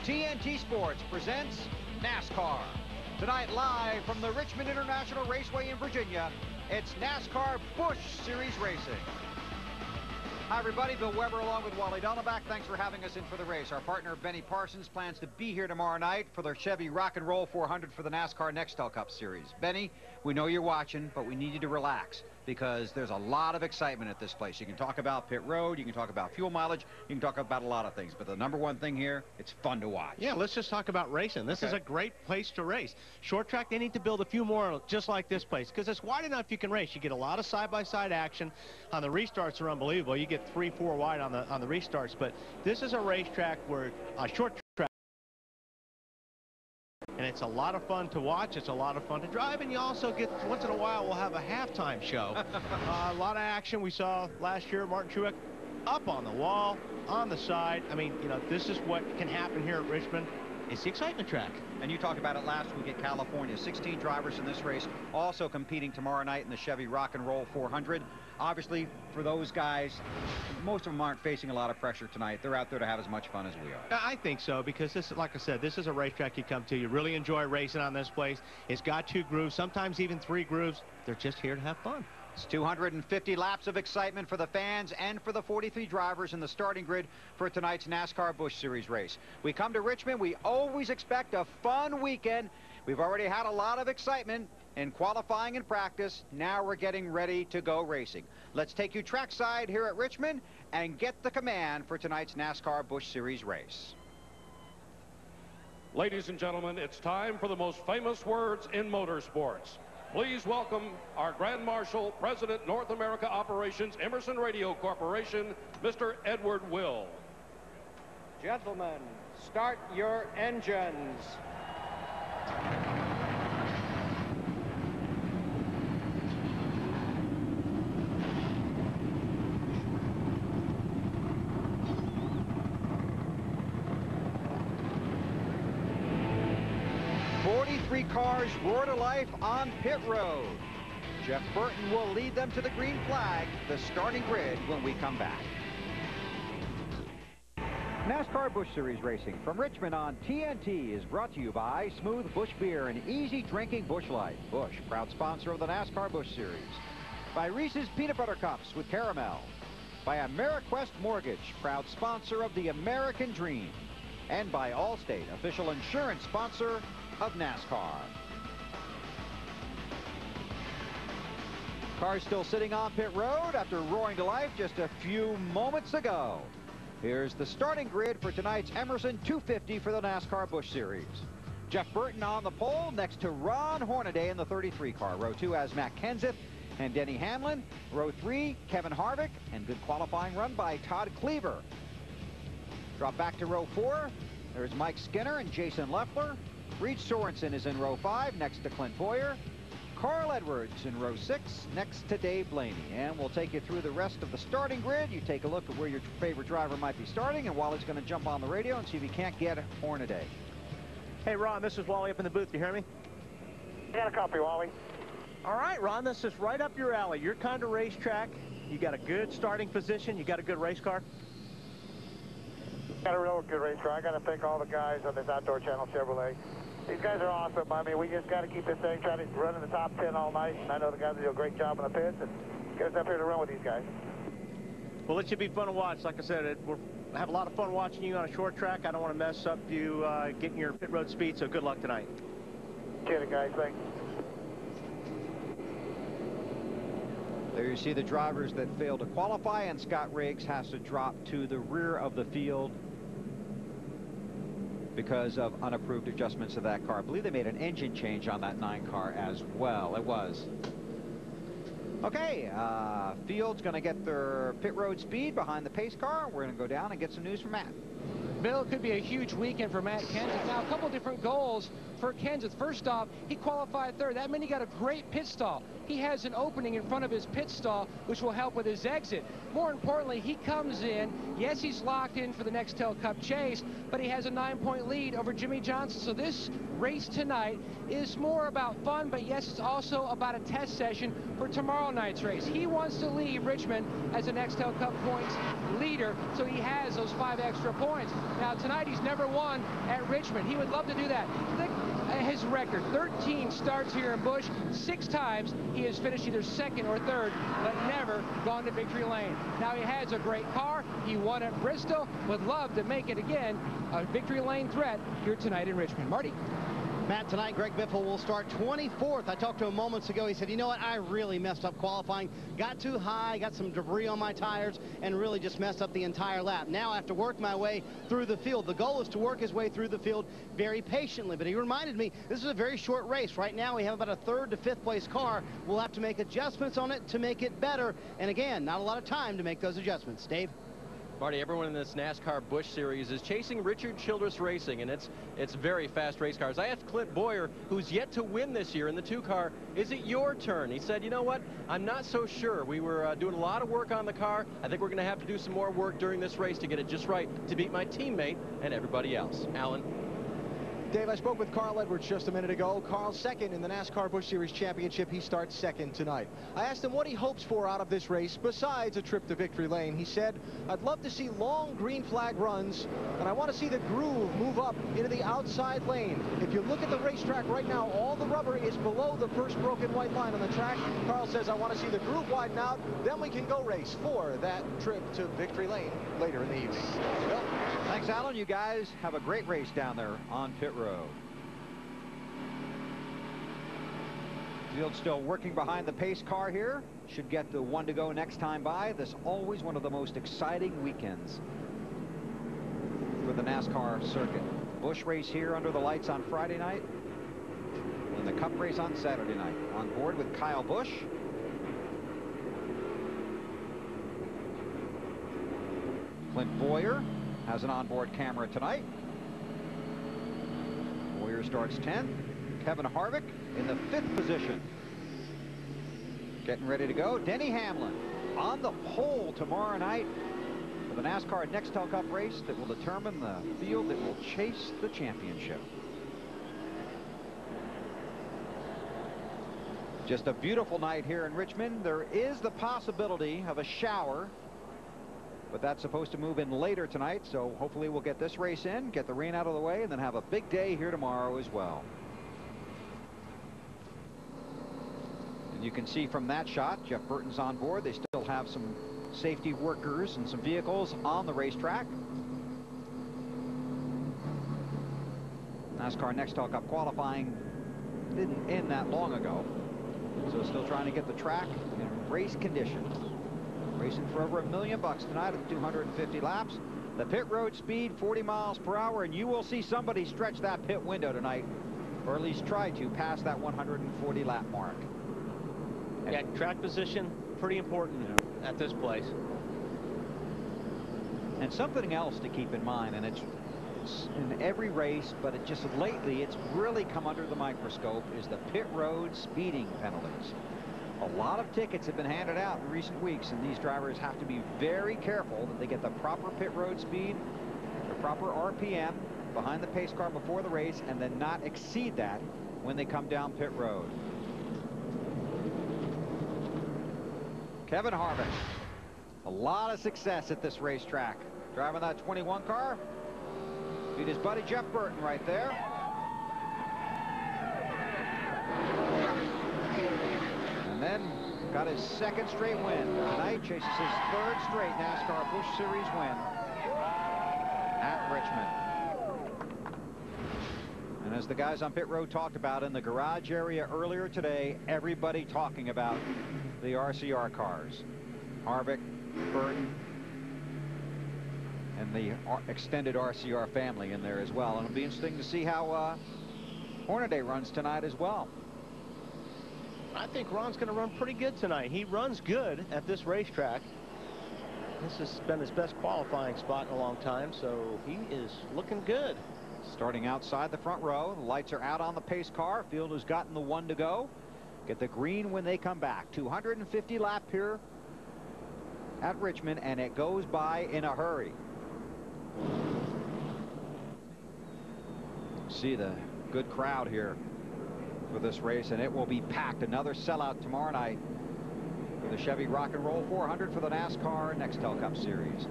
TNT Sports presents NASCAR. Tonight, live from the Richmond International Raceway in Virginia, it's NASCAR Busch Series Racing. Hi, everybody. Bill Weber along with Wally Donneback. Thanks for having us in for the race. Our partner, Benny Parsons, plans to be here tomorrow night for their Chevy Rock and Roll 400 for the NASCAR NEXTEL Cup Series. Benny, we know you're watching, but we need you to relax because there's a lot of excitement at this place. You can talk about pit road, you can talk about fuel mileage, you can talk about a lot of things, but the number one thing here, it's fun to watch. Yeah, let's just talk about racing. This is a great place to race. Short track, they need to build a few more just like this place because it's wide enough you can race. You get a lot of side-by-side action. On the restarts are unbelievable. You get 3-4 wide on the restarts, but this is a racetrack where a short track, and it's a lot of fun to watch. It's a lot of fun to drive, and you also get, once in a while, we'll have a halftime show. A lot of action. We saw last year Martin Truex up on the wall, on the side. I mean, you know, this is what can happen here at Richmond. It's the excitement track. And you talked about it last week at California. 16 drivers in this race, also competing tomorrow night in the Chevy Rock and Roll 400. Obviously, for those guys, most of them aren't facing a lot of pressure tonight. They're out there to have as much fun as we are. I think so, because this, like I said, this is a racetrack you come to. You really enjoy racing on this place. It's got 2 grooves, sometimes even 3 grooves. They're just here to have fun. It's 250 laps of excitement for the fans and for the 43 drivers in the starting grid for tonight's NASCAR Busch Series race. We come to Richmond, we always expect a fun weekend. We've already had a lot of excitement in qualifying and practice. Now we're getting ready to go racing. Let's take you trackside here at Richmond and get the command for tonight's NASCAR Busch Series race. Ladies and gentlemen, it's time for the most famous words in motorsports. Please welcome our Grand Marshal, President, North America Operations, Emerson Radio Corporation, Mr. Edward Will. Gentlemen, start your engines. 43 cars roar to life on pit road. Jeff Burton will lead them to the green flag, the starting grid, when we come back. NASCAR Busch Series Racing from Richmond on TNT is brought to you by Smooth Busch Beer and easy drinking Busch Light. Busch, proud sponsor of the NASCAR Busch Series. By Reese's Peanut Butter Cups with caramel. By AmeriQuest Mortgage, proud sponsor of the American Dream. And by Allstate, official insurance sponsor of NASCAR. Cars still sitting on pit road after roaring to life just a few moments ago. Here's the starting grid for tonight's Emerson 250 for the NASCAR Busch Series. Jeff Burton on the pole next to Ron Hornaday in the 33 car. Row 2 has Matt Kenseth and Denny Hamlin. Row 3, Kevin Harvick, and good qualifying run by Todd Cleaver. Drop back to row 4. There's Mike Skinner and Jason Leffler. Reed Sorensen is in row 5 next to Clint Bowyer. Carl Edwards in row 6 next to Dave Blaney. And we'll take you through the rest of the starting grid. You take a look at where your favorite driver might be starting, and Wally's going to jump on the radio and see if he can't get Hornaday. Hey, Ron, this is Wally up in the booth. You hear me? Got a copy, Wally. All right, Ron, this is right up your alley. Your kind of racetrack. You got a good starting position. You got a good race car. Got a real good race car. I got to thank all the guys on this Outdoor Channel Chevrolet. These guys are awesome. I mean, we just got to keep this thing, try to run in the top 10 all night. And I know the guys will do a great job in the pits and get us up here to run with these guys. Well, it should be fun to watch. Like I said, we'll have a lot of fun watching you on a short track. I don't want to mess up you getting your pit road speed, so good luck tonight. Get it, guys. Thanks. There you see the drivers that failed to qualify, and Scott Riggs has to drop to the rear of the field because of unapproved adjustments to that car. I believe they made an engine change on that 9 car as well. It was. Okay, Field's going to get their pit road speed behind the pace car. We're going to go down and get some news from Matt. Bill, it could be a huge weekend for Matt Kenseth. Now, a couple different goals for Kenseth. First off, he qualified third. That meant he got a great pit stall. He has an opening in front of his pit stall, which will help with his exit. More importantly, he comes in. Yes, he's locked in for the NEXTEL Cup chase, but he has a 9-point lead over Jimmy Johnson. So this race tonight is more about fun, but yes, it's also about a test session for tomorrow night's race. He wants to leave Richmond as a NEXTEL Cup points leader, so he has those 5 extra points. Now, tonight he's never won at Richmond. He would love to do that. His record, 13 starts here in Busch. 6 times he has finished either second or third, but never gone to victory lane. Now, he has a great car. He won at Bristol. Would love to make it again a victory lane threat here tonight in Richmond. Marty? Matt, tonight Greg Biffle will start 24th. I talked to him moments ago. He said, you know what, I really messed up qualifying. Got too high, got some debris on my tires, and really just messed up the entire lap. Now I have to work my way through the field. The goal is to work his way through the field very patiently. But he reminded me, this is a very short race. Right now we have about a 3rd to 5th place car. We'll have to make adjustments on it to make it better. And again, not a lot of time to make those adjustments. Dave? Marty, everyone in this NASCAR Busch Series is chasing Richard Childress Racing, and it's very fast race cars. I asked Clint Bowyer, who's yet to win this year in the 2-car, is it your turn? He said, you know what, I'm not so sure. We were doing a lot of work on the car. I think we're going to have to do some more work during this race to get it just right to beat my teammate and everybody else. Alan? Dave, I spoke with Carl Edwards just a minute ago. Carl's second in the NASCAR Busch Series Championship. He starts second tonight. I asked him what he hopes for out of this race besides a trip to victory lane. He said, I'd love to see long green flag runs, and I want to see the groove move up into the outside lane. If you look at the racetrack right now, all the rubber is below the first broken white line on the track. Carl says, I want to see the groove widen out, then we can go race for that trip to victory lane later in the evening. Well, thanks, Alan. You guys have a great race down there on pit road. Field still working behind the pace car here. Should get the 1 to go next time by. This always one of the most exciting weekends for the NASCAR circuit. Busch race here under the lights on Friday night, and the Cup race on Saturday night. On board with Kyle Busch. Clint Bowyer has an onboard camera tonight. Bowyer starts 10th. Kevin Harvick in the 5th position. Getting ready to go. Denny Hamlin on the pole tomorrow night for the NASCAR NEXTEL Cup race that will determine the field that will chase the championship. Just a beautiful night here in Richmond. There is the possibility of a shower, but that's supposed to move in later tonight, so hopefully we'll get this race in, get the rain out of the way, and then have a big day here tomorrow as well. And you can see from that shot, Jeff Burton's on board. They still have some safety workers and some vehicles on the racetrack. NASCAR NEXTEL Cup qualifying didn't end that long ago, so still trying to get the track in race condition. Racing for over $1 million tonight at 250 laps. The pit road speed 40 miles per hour, and you will see somebody stretch that pit window tonight, or at least try to pass that 140 lap mark. Yeah, track position pretty important at this place. And something else to keep in mind, and it's in every race, but it just lately it's really come under the microscope, is the pit road speeding penalties. A lot of tickets have been handed out in recent weeks, and these drivers have to be very careful that they get the proper pit road speed, the proper RPM behind the pace car before the race, and then not exceed that when they come down pit road. Kevin Harvick, a lot of success at this racetrack, driving that 21 car. Beat his buddy Jeff Burton right there. And then got his 2nd straight win. Tonight chases his 3rd straight NASCAR Busch Series win at Richmond. And as the guys on pit road talked about in the garage area earlier today, everybody talking about the RCR cars. Harvick, Burton, and the extended RCR family in there as well. And it'll be interesting to see how Hornaday runs tonight as well. I think Ron's going to run pretty good tonight. He runs good at this racetrack. This has been his best qualifying spot in a long time, so he is looking good. Starting outside the front row, the lights are out on the pace car. Field has gotten the 1 to go. Get the green when they come back. 250 lap here at Richmond, and it goes by in a hurry. See the good crowd here for this race, and it will be packed. Another sellout tomorrow night for the Chevy Rock and Roll 400 for the NASCAR NEXTEL Cup Series.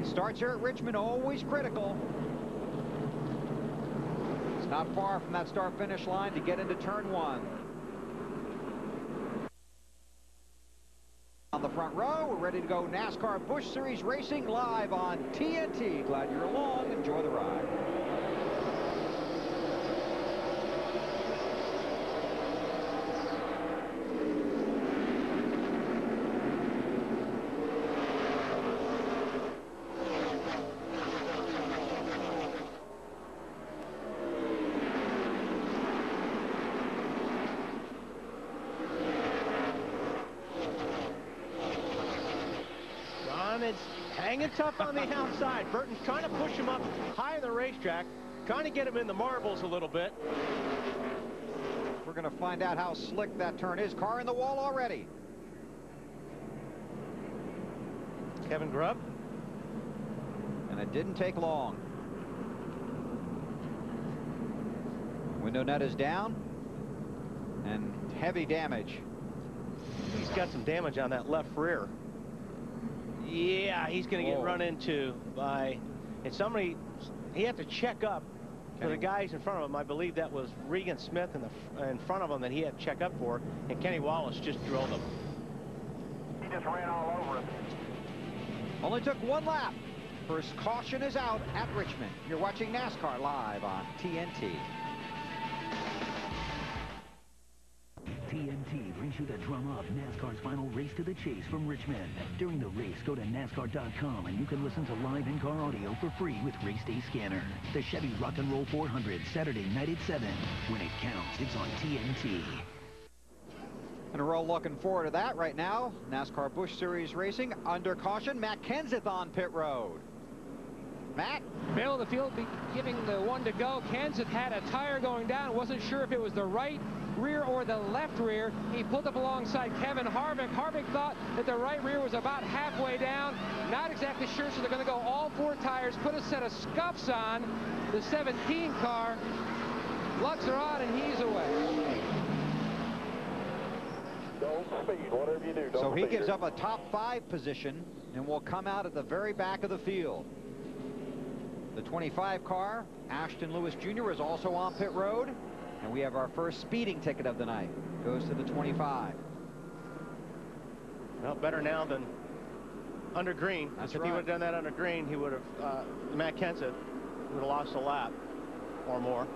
Starts here at Richmond, always critical. It's not far from that start-finish line to get into turn 1. On the front row, we're ready to go NASCAR Busch Series Racing live on TNT. Glad you're along. Enjoy the ride. It's hanging tough on the outside. Burton's trying to push him up high in the racetrack, trying to get him in the marbles a little bit. We're going to find out how slick that turn is. Car in the wall already. Kevin Grubb. And it didn't take long. Window net is down. And heavy damage. He's got some damage on that left rear. Yeah, he's going to get run into by, and somebody, he had to check up for the guys in front of him. I believe that was Regan Smith in front of him that he had to check up for, and Kenny Wallace just drilled him. He just ran all over him. Only took 1 lap. First caution is out at Richmond. You're watching NASCAR live on TNT. TNT brings you the drama of NASCAR's final race to the chase from Richmond. During the race, go to NASCAR.com and you can listen to live in-car audio for free with Race Day Scanner. The Chevy Rock and Roll 400, Saturday night at 7. When it counts, it's on TNT. And we're all looking forward to that right now. NASCAR Busch Series Racing under caution. Matt Kenseth on pit road. Matt? Middle of the field be giving the one to go. Kenseth had a tire going down. Wasn't sure if it was the right rear or the left rear. He pulled up alongside Kevin Harvick. Harvick thought that the right rear was about halfway down. Not exactly sure, so they're going to go all 4 tires, put a set of scuffs on the 17 car. Lugs are on, and he's away. Don't speed, whatever you do. So he gives up a top 5 position and will come out at the very back of the field. The 25 car, Ashton Lewis Jr. is also on pit road. And we have our first speeding ticket of the night. Goes to the 25. Well, better now than under green. That's if right. he would have done that under green, he would have, Matt Kenseth would have lost a lap or more.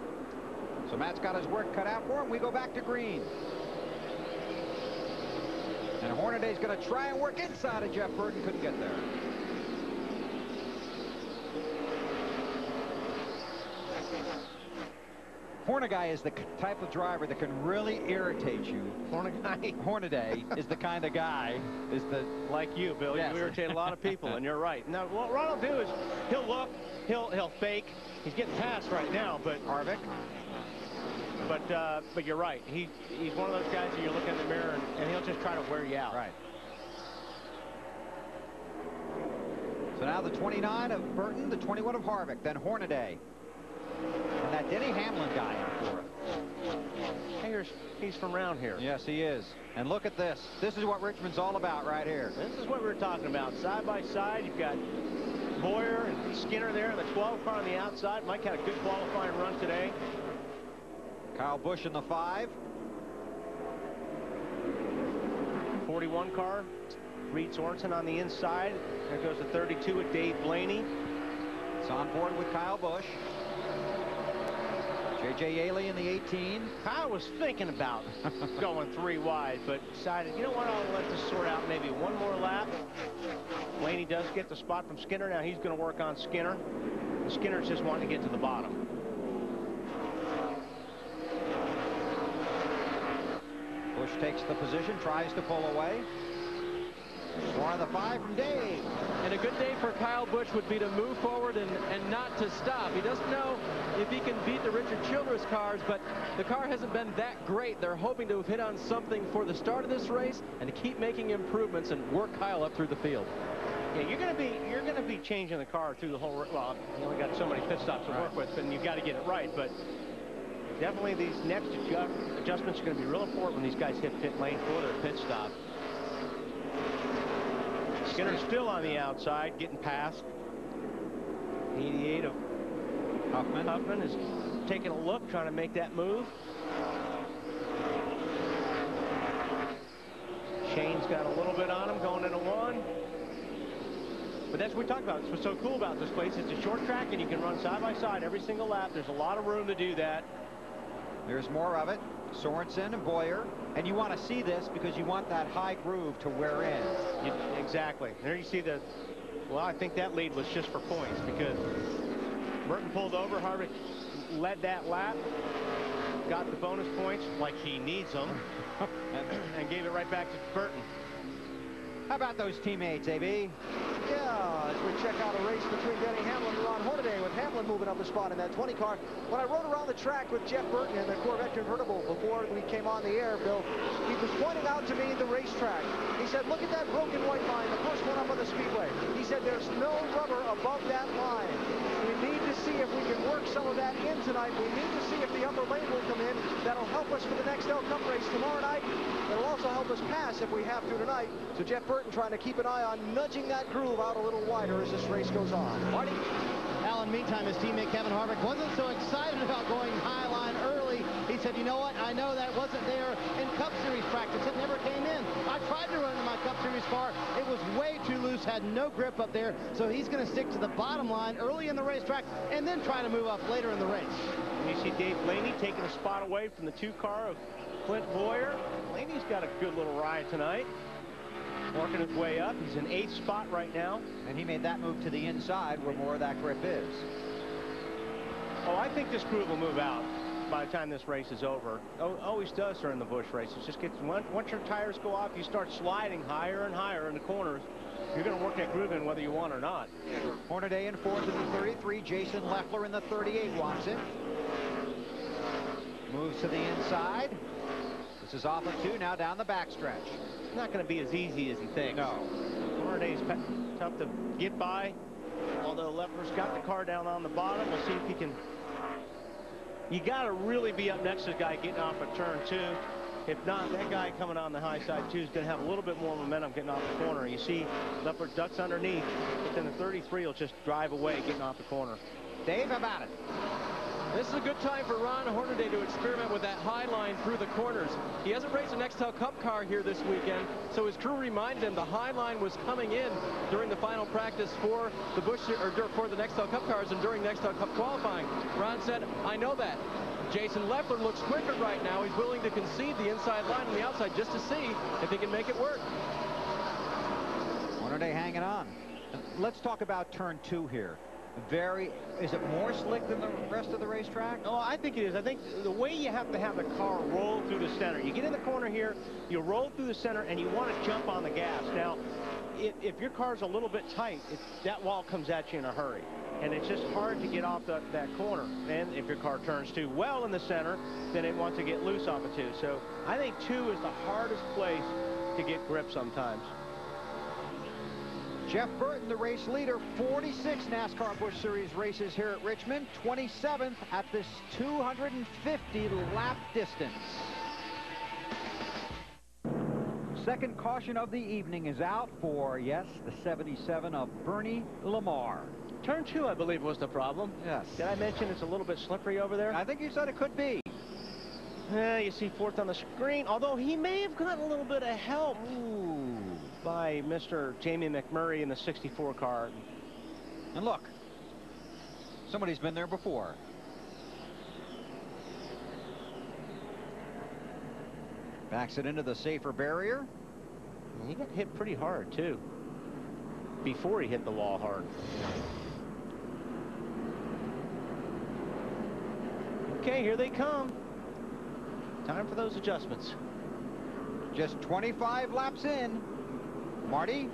So Matt's got his work cut out for him. We go back to green. And Hornaday's going to try and work inside of Jeff Burton. Couldn't get there. Hornaday is the type of driver that can really irritate you. Hornaday is the kind of guy, like you, Bill. Yes. You irritate a lot of people, and you're right. Now, what Ron will do is he'll look, he'll fake. He's getting past right now, but Harvick. But you're right. He's one of those guys that you're looking in the mirror and he'll just try to wear you out. Right. So now the 29 of Burton, the 21 of Harvick, then Hornaday. And that Denny Hamlin guy in fourth. He's from around here. Yes, he is. And look at this. This is what Richmond's all about right here. This is what we were talking about. Side by side, you've got Bowyer and Skinner there, and the 12 car on the outside. Mike had a good qualifying run today. Kyle Busch in the 5. 41 car, Reed Sorensen on the inside. There goes the 32 with Dave Blaney. It's on board with Kyle Busch. J.J. Yaley in the 18. Kyle was thinking about going 3 wide, but decided, you know what, I'll let this sort out maybe one more lap. Blaney does get the spot from Skinner. Now he's going to work on Skinner. Skinner's just wanting to get to the bottom. Busch takes the position, tries to pull away. More on the 5 from Dave. And a good day for Kyle Busch would be to move forward and not to stop. He doesn't know if he can beat the Richard Childress cars, but the car hasn't been that great. They're hoping to have hit on something for the start of this race and to keep making improvements and work Kyle up through the field. Yeah, you're going to be changing the car through the whole. Well, you only got so many pit stops to work with, and you've got to get it right. But definitely these next adjustments are going to be real important when these guys hit pit lane for their pit stop. Skinner's still on the outside, getting past. 88 of Huffman. Huffman is taking a look, trying to make that move. Shane's got a little bit on him going into one. But that's what we talked about. It's what's so cool about this place. It's a short track, and you can run side by side every single lap. There's a lot of room to do that. There's more of it. Sorensen and Bowyer. And you want to see this because you want that high groove to wear in. Exactly. There you see the... Well, I think that lead was just for points because Burton pulled over. Harvick led that lap. Got the bonus points like he needs them. and gave it right back to Burton. How about those teammates, AB? Yeah, as we check out a race between Denny Hamlin and Ron Hornaday, with Hamlin moving up a spot in that 20 car. When I rode around the track with Jeff Burton in the Corvette convertible before we came on the air, Bill, he was pointing out to me the racetrack. He said, look at that broken white line, the first one up on the speedway. He said, there's no rubber above that line. We need to see if we can work some of that in tonight. We need to see if the upper lane will come in. That'll help us for the NEXTEL Cup race tomorrow night. It'll also help us pass if we have to tonight. So Jeff Burton trying to keep an eye on nudging that groove out a little wider as this race goes on. Marty? Alan, meantime, his teammate Kevin Harvick wasn't so excited about going high line early. He said, you know what? I know that wasn't there in Cup Series practice. It never came in. I tried to run in my Cup Series car. It was way too loose, had no grip up there. So he's going to stick to the bottom line early in the racetrack and then try to move up later in the race. And you see Dave Blaney taking a spot away from the 2 car of Clint Bowyer. Blaney's got a good little ride tonight. Working his way up. He's in 8th spot right now. And he made that move to the inside where more of that grip is. Oh, I think this groove will move out by the time this race is over. Always does during the Busch races. Just gets once your tires go off, you start sliding higher and higher in the corners. You're going to work that groove in whether you want or not. Hornaday in 4th in the 33. Jason Leffler in the 38 wants it. Moves to the inside. This is off of 2, now down the backstretch. It's not going to be as easy as he thinks. No. Hornaday's tough to get by, although Leffler's got the car down on the bottom. We'll see if he can. You got to really be up next to the guy getting off a turn 2. If not, that guy coming on the high side 2 is going to have a little bit more momentum getting off the corner. You see Leffler ducks underneath, but then the 33 will just drive away getting off the corner. Dave, how about it? This is a good time for Ron Hornaday to experiment with that high line through the corners. He hasn't raced a NEXTEL Cup car here this weekend, so his crew reminded him the high line was coming in during the final practice for the Busch or for the NEXTEL Cup cars and during NEXTEL Cup qualifying. Ron said, I know that. Jason Leffler looks quicker right now. He's willing to concede the inside line on the outside just to see if he can make it work. Hornaday hanging on. Let's talk about turn 2 here. Is it more slick than the rest of the racetrack? Oh, I think it is. I think the way you have to have the car roll through the center. You get in the corner here, you roll through the center, and you want to jump on the gas. Now, if your car's a little bit tight, that wall comes at you in a hurry. And it's just hard to get off that corner. And if your car turns too well in the center, then it wants to get loose off of 2. So I think 2 is the hardest place to get grip sometimes. Jeff Burton, the race leader, 46 NASCAR Busch Series races here at Richmond, 27th at this 250-lap distance. Second caution of the evening is out for, yes, the 77 of Bernie Lamar. Turn 2, I believe, was the problem. Yes. Did I mention it's a little bit slippery over there? I think you said it could be. You see 4th on the screen, although he may have gotten a little bit of help. Ooh. By Mr. Jamie McMurray in the 64 car. And look, somebody's been there before. Backs it into the safer barrier. And he got hit pretty hard, too, before he hit the wall hard. Okay, here they come. Time for those adjustments. Just 25 laps in. Marty?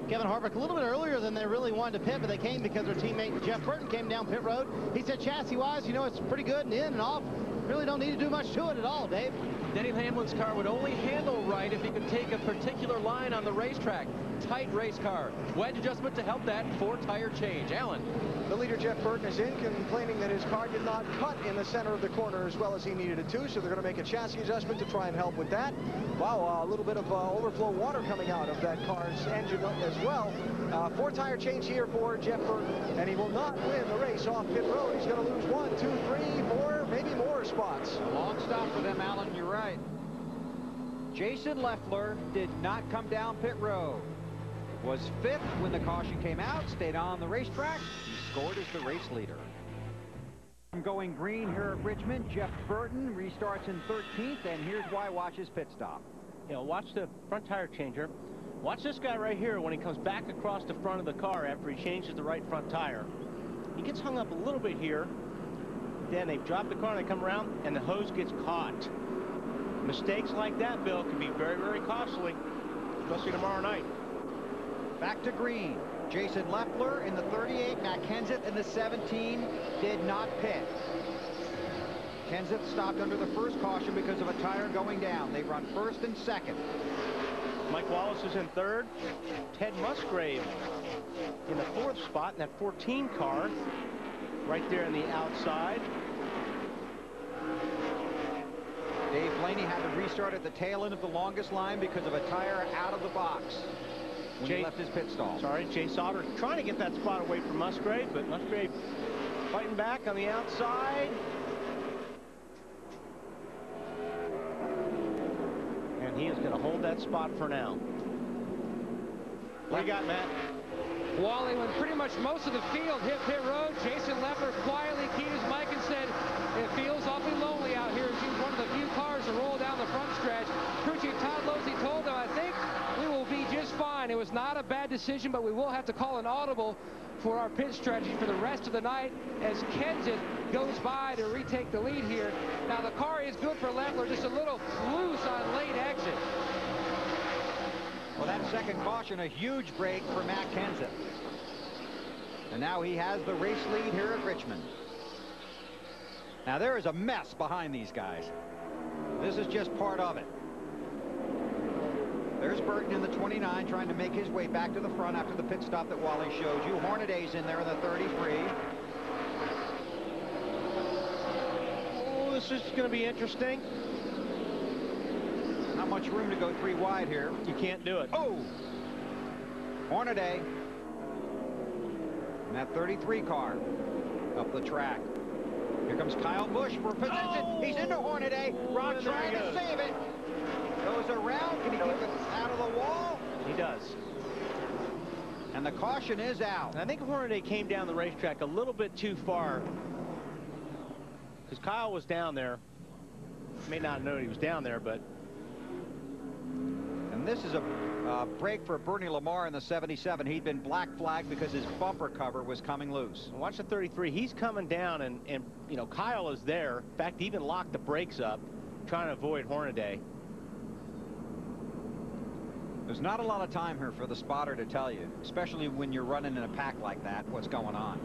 Kevin Harvick a little bit earlier than they really wanted to pit, but they came because their teammate Jeff Burton came down pit road. He said chassis-wise, you know, it's pretty good and in and off. Really don't need to do much to it at all, Dave. Denny Hamlin's car would only handle right if he could take a particular line on the racetrack. Tight race car. Wedge adjustment to help that. 4-tire change. Alan. The leader, Jeff Burton, is in, complaining that his car did not cut in the center of the corner as well as he needed it to, so they're going to make a chassis adjustment to try and help with that. Wow, a little bit of overflow water coming out of that car's engine as well. 4-tire change here for Jeff Burton, and he will not win the race off pit road. He's going to lose 1, 2, 3, 4, maybe more spots. A long stop for them, Alan. You're right. Jason Leffler did not come down pit road. Was 5th when the caution came out, stayed on the racetrack. He scored as the race leader. Going green here at Richmond, Jeff Burton restarts in 13th, and here's why. Watch his pit stop. You know, watch the front tire changer. Watch this guy right here when he comes back across the front of the car after he changes the right front tire. He gets hung up a little bit here. Then they drop the car and they come around, and the hose gets caught. Mistakes like that, Bill, can be very, very costly, especially tomorrow night. Back to green. Jason Leffler in the 38, Matt Kenseth in the 17 did not pit. Kenseth stopped under the first caution because of a tire going down. They run 1st and 2nd. Mike Wallace is in 3rd. Ted Musgrave in the 4th spot in that 14 car, right there on the outside. Dave Blaney had to restart at the tail end of the longest line because of a tire out of the box when he left his pit stall. Sorry, Jay Sauter trying to get that spot away from Musgrave, but Musgrave fighting back on the outside. And he is going to hold that spot for now. What do you got, Matt? Wally, when pretty much most of the field hit pit road, Jason Leffler quietly keyed his mic and said, "It feels awfully lonely out here." He was one of the few cars to roll down the front stretch. Crew chief Todd Losey told him, "I think we will be just fine. It was not a bad decision, but we will have to call an audible for our pit strategy for the rest of the night as Kenseth goes by to retake the lead here." Now the car is good for Leffler, just a little loose on late exit. Well, that second caution, a huge break for Matt Kenseth. And now he has the race lead here at Richmond. Now there is a mess behind these guys. This is just part of it. There's Burton in the 29 trying to make his way back to the front after the pit stop that Wally showed you. Hornaday's in there in the 33. Oh, this is going to be interesting. Not much room to go 3 wide here. You can't do it. Oh! Hornaday. And that 33 car up the track. Here comes Kyle Busch for position. Oh! He's into Hornaday. Ron trying to save it. Goes around. Can he keep it out of the wall? He does. And the caution is out. I think Hornaday came down the racetrack a little bit too far, because Kyle was down there. May not know he was down there, but. And this is a break for Bernie Lamar in the 77. He'd been black flagged because his bumper cover was coming loose. Watch the 33. He's coming down, and you know, Kyle is there. In fact, he even locked the brakes up, trying to avoid Hornaday. There's not a lot of time here for the spotter to tell you, especially when you're running in a pack like that, what's going on.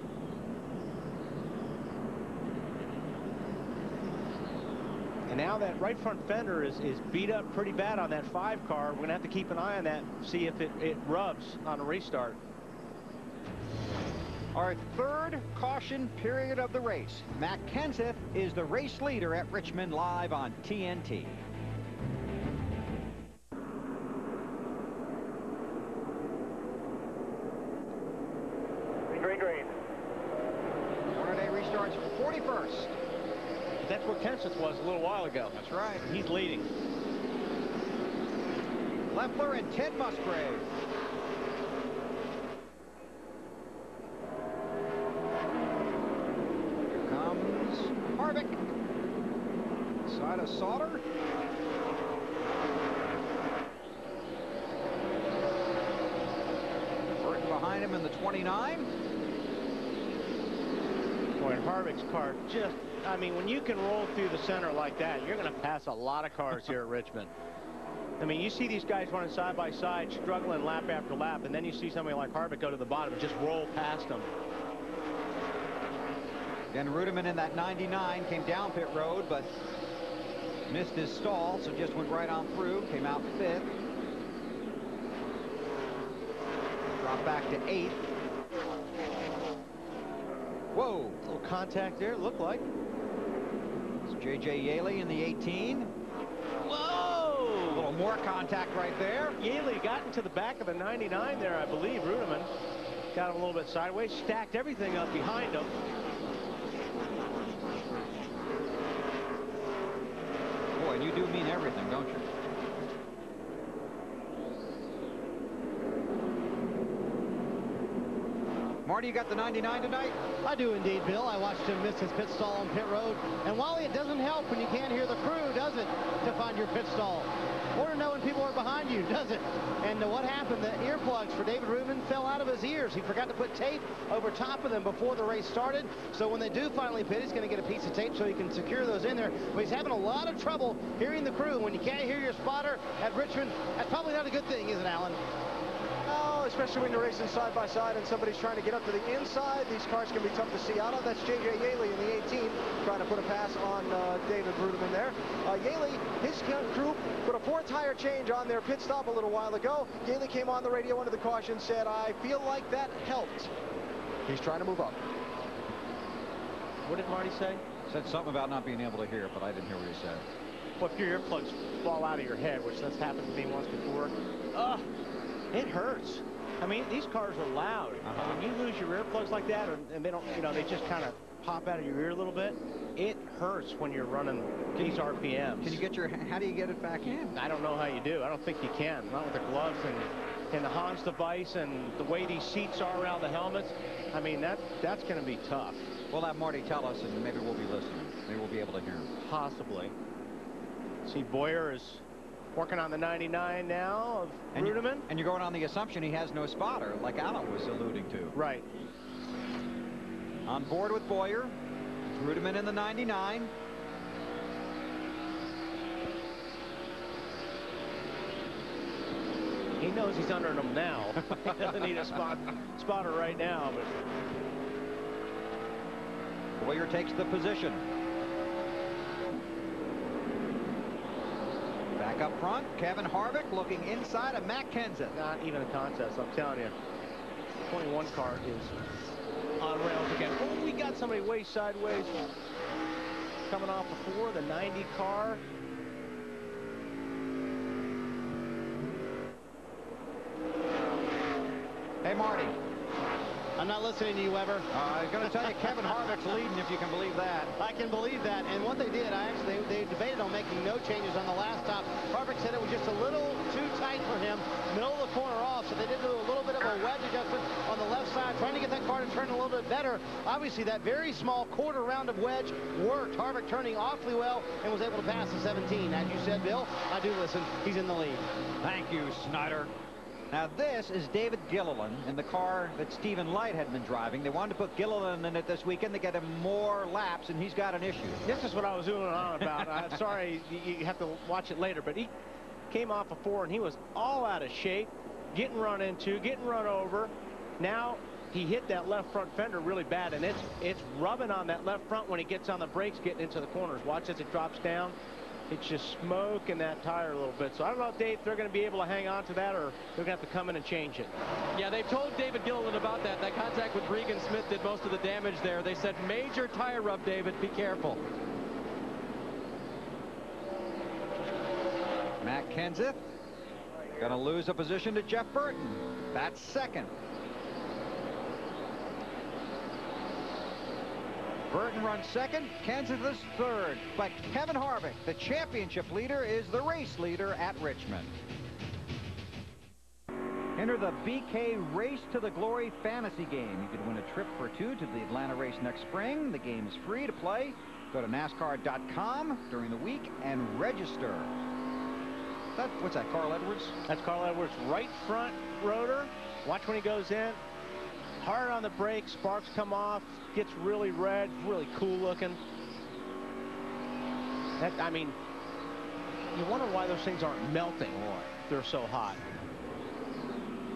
And now that right front fender is beat up pretty bad on that 5 car. We're going to have to keep an eye on that, see if it rubs on a restart. Our 3rd caution period of the race. Matt Kenseth is the race leader at Richmond live on TNT. Green. Hornaday restarts 41st. That's where Kenseth was a little while ago. That's right. He's leading. Leffler and Ted Musgrave. Here comes Harvick. Side of Sauter. Burton behind him in the 29. Boy, and Harvick's car just, I mean, when you can roll through the center like that, you're going to pass a lot of cars here at Richmond. I mean, you see these guys running side by side, struggling lap after lap, and then you see somebody like Harvick go to the bottom and just roll past them. Again, Ruderman in that 99 came down pit road, but missed his stall, so just went right on through. Came out 5th. Dropped back to 8th. Whoa! A little contact there, it looked like. It's J.J. Yaley in the 18. Whoa! A little more contact right there. Yaley got into the back of the 99 there, I believe. Ruderman got him a little bit sideways, stacked everything up behind him. Boy, and you do mean everything, don't you? Marty, you got the 99 tonight? I do indeed, Bill. I watched him miss his pit stall on pit road. And Wally, it doesn't help when you can't hear the crew, does it, to find your pit stall? Or to know when people are behind you, does it? And what happened, the earplugs for David Ruderman fell out of his ears. He forgot to put tape over top of them before the race started. So when they do finally pit, he's going to get a piece of tape so he can secure those in there. But he's having a lot of trouble hearing the crew. When you can't hear your spotter at Richmond, that's probably not a good thing, is it, Alan? No, especially when you're racing side by side and somebody's trying to get up to the inside. These cars can be tough to see out of. That's J.J. Yaley in the 18 trying to put a pass on David Ruderman there. Yaley, his crew put a 4-tire change on their pit stop a little while ago. Yaley came on the radio under the caution, said, I feel like that helped. He's trying to move up. What did Marty say? Said something about not being able to hear, but I didn't hear what he said. Well, if your earplugs fall out of your head, which that's happened to me once before, it hurts. I mean, these cars are loud. When you lose your earplugs like that, and they don't, you know, they just kind of pop out of your ear a little bit, it hurts when you're running these RPMs. Can you get your, how do you get it back in? I don't know how you do. I don't think you can. Not with the gloves and the Hans device and the way these seats are around the helmets. I mean, that's going to be tough. We'll have Marty tell us, and maybe we'll be listening. Maybe we'll be able to hear him. Possibly. See, Bowyer is working on the 99 now of Ruderman. And you're going on the assumption he has no spotter, like Alan was alluding to. Right. On board with Bowyer. Ruderman in the 99. He knows he's under them now. He doesn't need a spotter right now. But Bowyer takes the position. Back up front, Kevin Harvick looking inside of Matt Kenseth. Not even a contest, I'm telling you. 21 car is on rails again. Oh, we got somebody way sideways coming off before the 90 car. Hey, Marty. I'm not listening to you, Weber. I was going to tell you Kevin Harvick's leading, if you can believe that. I can believe that. And what they did, they debated on making no changes on the last stop. Harvick said it was just a little too tight for him, middle of the corner off, so they did do a little bit of a wedge adjustment on the left side, trying to get that car to turn a little bit better. Obviously, that very small quarter round of wedge worked. Harvick turning awfully well and was able to pass the 17. As you said, Bill, I do listen. He's in the lead. Thank you, Snyder. Now this is David Gilliland in the car that Stephen Light had been driving. They wanted to put Gilliland in it this weekend to get him more laps, and he's got an issue. This is what I was doing on about. I'm sorry, you have to watch it later, but he came off a 4 and he was all out of shape, getting run into, getting run over. Now he hit that left front fender really bad, and it's rubbing on that left front when he gets on the brakes getting into the corners. Watch as it drops down. It's just smoking that tire a little bit. So I don't know, Dave, if they're going to be able to hang on to that, or they're going to have to come in and change it. Yeah, they've told David Gilliland about that. That contact with Regan Smith did most of the damage there. They said major tire rub, David. Be careful. Matt Kenseth going to lose a position to Jeff Burton. That's second. Burton runs second, Kenseth is third. But Kevin Harvick, the championship leader, is the race leader at Richmond. Enter the BK Race to the Glory fantasy game. You could win a trip for 2 to the Atlanta race next spring. The game is free to play. Go to NASCAR.com during the week and register. What's that, Carl Edwards? That's Carl Edwards' right front rotor. Watch when he goes in. Hard on the brake, sparks come off, gets really red, really cool looking. I mean, you wonder why those things aren't melting. They're so hot.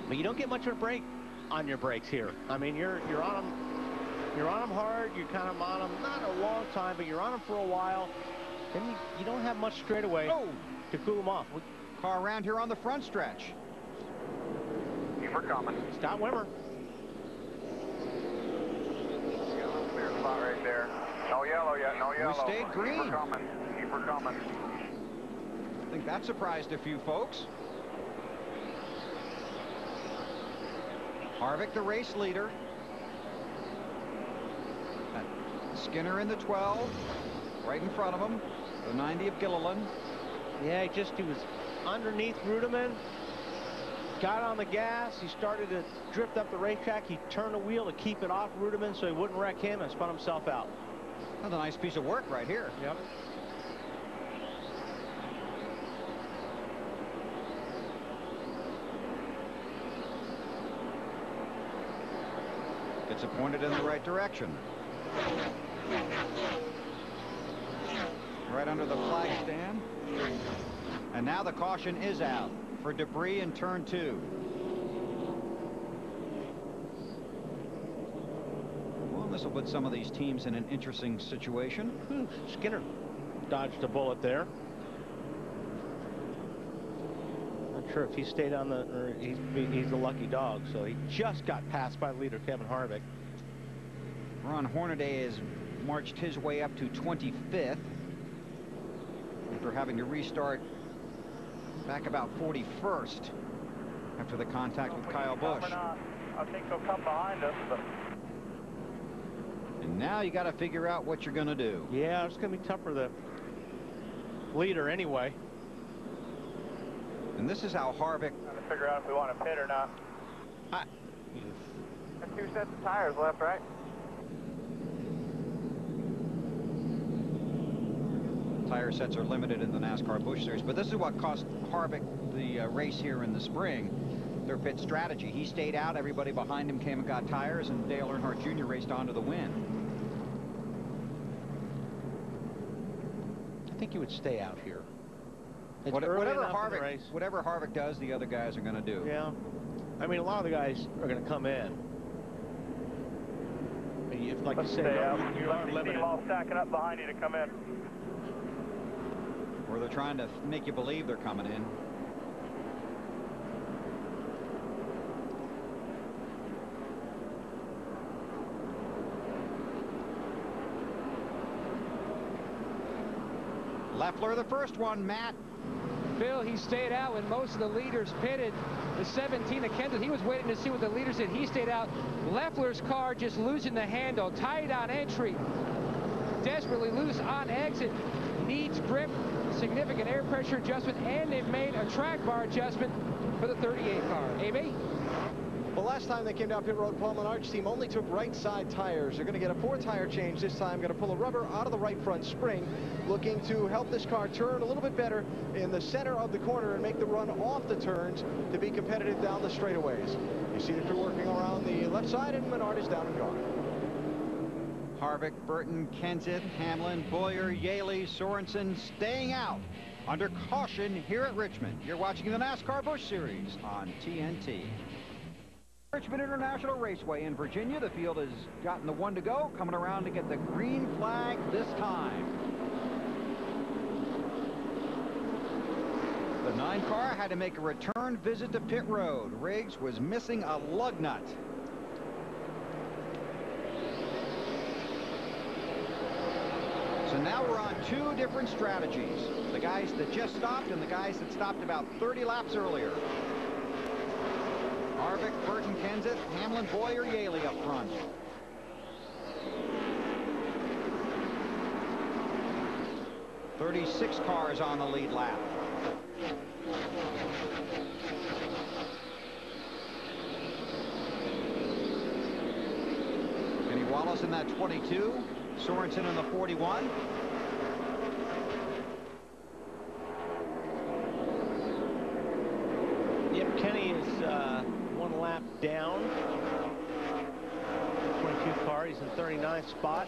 But you don't get much of a break on your brakes here. I mean, you're on them You're on them hard. You're kind of on them, not a long time, but you're on them for a while. Then you don't have much straightaway to cool them off. Car around here on the front stretch. Keep her coming. Scott Wimmer. Clear spot right there. No yellow yet, no yellow. We stayed green. Keep her coming. Keep her coming. I think that surprised a few folks. Harvick, the race leader. Skinner in the 12, right in front of him. The 90 of Gilliland. Yeah, he was underneath Ruderman. Got on the gas. He started to drift up the racetrack. He turned the wheel to keep it off Ruderman so he wouldn't wreck him and spun himself out. That's a nice piece of work right here. Yep. Gets it pointed in the right direction. Right under the flag stand. And now the caution is out for debris in turn 2. Well, this will put some of these teams in an interesting situation. Skinner dodged a bullet there. Not sure if he stayed on the, or he's a lucky dog, so he just got passed by leader Kevin Harvick. Ron Hornaday has marched his way up to 25th after having to restart back about 41st after the contact with Kyle Busch. I think they'll come behind us, but... And now you got to figure out what you're going to do. Yeah, it's going to be tough for the leader anyway. And this is how Harvick... Trying to figure out if we want to pit or not. There's 2 sets of tires left, right? Tire sets are limited in the NASCAR Busch Series, but this is what cost Harvick the race here in the spring. Their pit strategy. He stayed out, everybody behind him came and got tires, and Dale Earnhardt Jr. raced on to the win. I think he would stay out here. Whatever Harvick does, the other guys are going to do. Yeah. I mean, a lot of the guys are going to come in. If, like you say, you are limited. Them all stacking up behind you to come in. Or they're trying to make you believe they're coming in. Leffler, the first one, Matt. Bill, he stayed out when most of the leaders pitted. The 17 of Kenseth, he was waiting to see what the leaders did. He stayed out. Leffler's car just losing the handle. Tight on entry. Desperately loose on exit. Needs grip. Significant air pressure adjustment. And they've made a track bar adjustment for the 38 car. AB? Well, last time they came down pit road, Paul Menard's team only took right side tires. They're going to get a 4-tire change this time. Going to pull a rubber out of the right front spring, looking to help this car turn a little bit better in the center of the corner and make the run off the turns to be competitive down the straightaways. You see the crew working around the left side, and Menard is down and gone. Harvick, Burton, Kenseth, Hamlin, Bowyer, Yaley, Sorensen staying out under caution here at Richmond. You're watching the NASCAR Busch Series on TNT. Richmond International Raceway in Virginia. The field has gotten the 1 to go, coming around to get the green flag this time. The 9 car had to make a return visit to pit road. Riggs was missing a lug nut. So now we're on 2 different strategies. The guys that just stopped and the guys that stopped about 30 laps earlier. Harvick, Burton, Kenseth, Hamlin, Bowyer, Yaley up front. "36 cars on the lead lap. Kenny Wallace in that 22. Sorensen in the 41. Yep, Kenny is 1 lap down. 22 car, he's in 39th spot.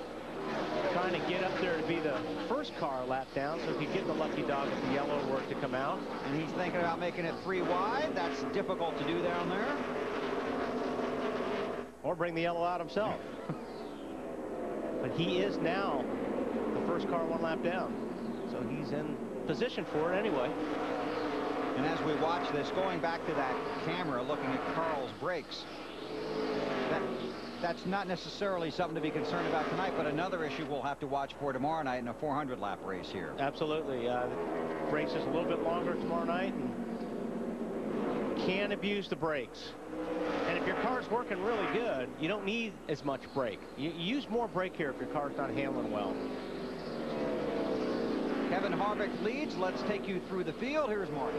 Trying to get up there to be the first car lap down, so if you get the lucky dog at the yellow work to come out. And he's thinking about making it 3 wide. That's difficult to do down there. Or bring the yellow out himself. But he is now the first car 1 lap down. So he's in position for it anyway. And as we watch this, going back to that camera, looking at Carl's brakes, that's not necessarily something to be concerned about tonight, but another issue we'll have to watch for tomorrow night in a 400-lap race here. Absolutely. The race is a little bit longer tomorrow night, and can abuse the brakes. And if your car's working really good, you don't need as much brake. You use more brake here if your car's not handling well. Kevin Harvick leads. Let's take you through the field. Here's Mark.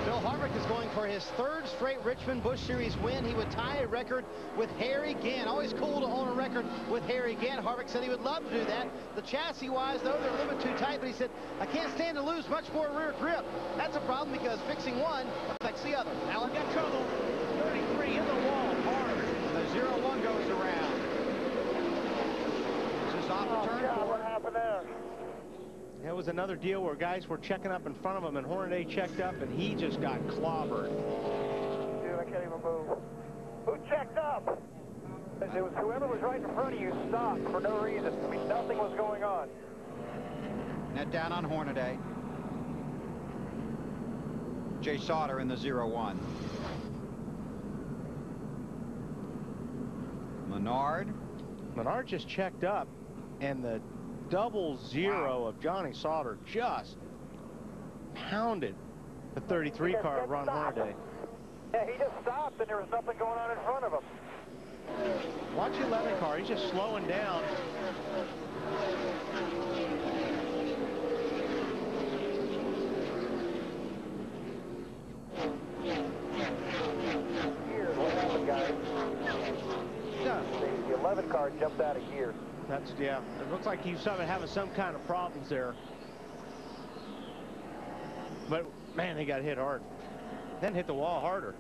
Bill Harvick is going for his 3rd straight Richmond Busch Series win. He would tie a record with Harry Gant. Always cool to own a record with Harry Gant. Harvick said he would love to do that. The chassis-wise, though, they're a little bit too tight, but he said, I can't stand to lose much more rear grip. That's a problem because fixing one affects the other. Alan got trouble. 33 in the wall, hard. The 0-1 goes around. This is off the turn God, 4. what happened there? That was another deal where guys were checking up in front of him, and Hornaday checked up, and he just got clobbered. Dude, I can't even move. Who checked up? It was whoever was right in front of you stopped for no reason. I mean, nothing was going on. Net down on Hornaday. Jay Sauter in the 0-1. Menard just checked up, and the 0-0 of Johnny Sauter just pounded the 33 car of Ron Hornaday. Yeah, he just stopped, and there was nothing going on in front of him. Watch the 11 car. He's just slowing down. Here's what happened, guys. The 11 car jumped out of gear. Yeah, it looks like he's having some kind of problems there. But, man, he got hit hard. Then hit the wall harder.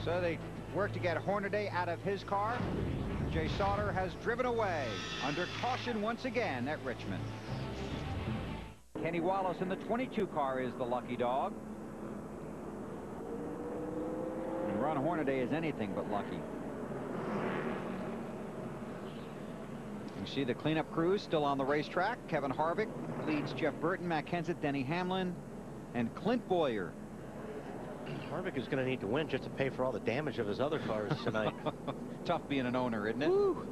So they work to get Hornaday out of his car. Jay Sauter has driven away under caution once again at Richmond. Kenny Wallace in the 22 car is the lucky dog. And Ron Hornaday is anything but lucky. You see the cleanup crews still on the racetrack. Kevin Harvick leads Jeff Burton, Matt Kenseth, Denny Hamlin, and Clint Bowyer. Harvick is going to need to win just to pay for all the damage of his other cars tonight. Tough being an owner, isn't it? Woo.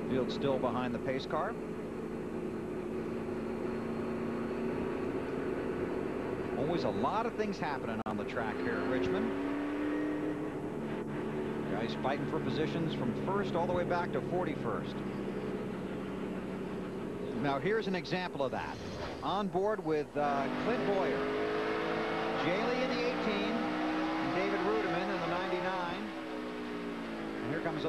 Field still behind the pace car. Always a lot of things happening on the track here at Richmond. Guys fighting for positions from 1st all the way back to 41st. Now here's an example of that. On board with Clint Bowyer, Jaley in the 18, and David Ruderman in the 99. And here comes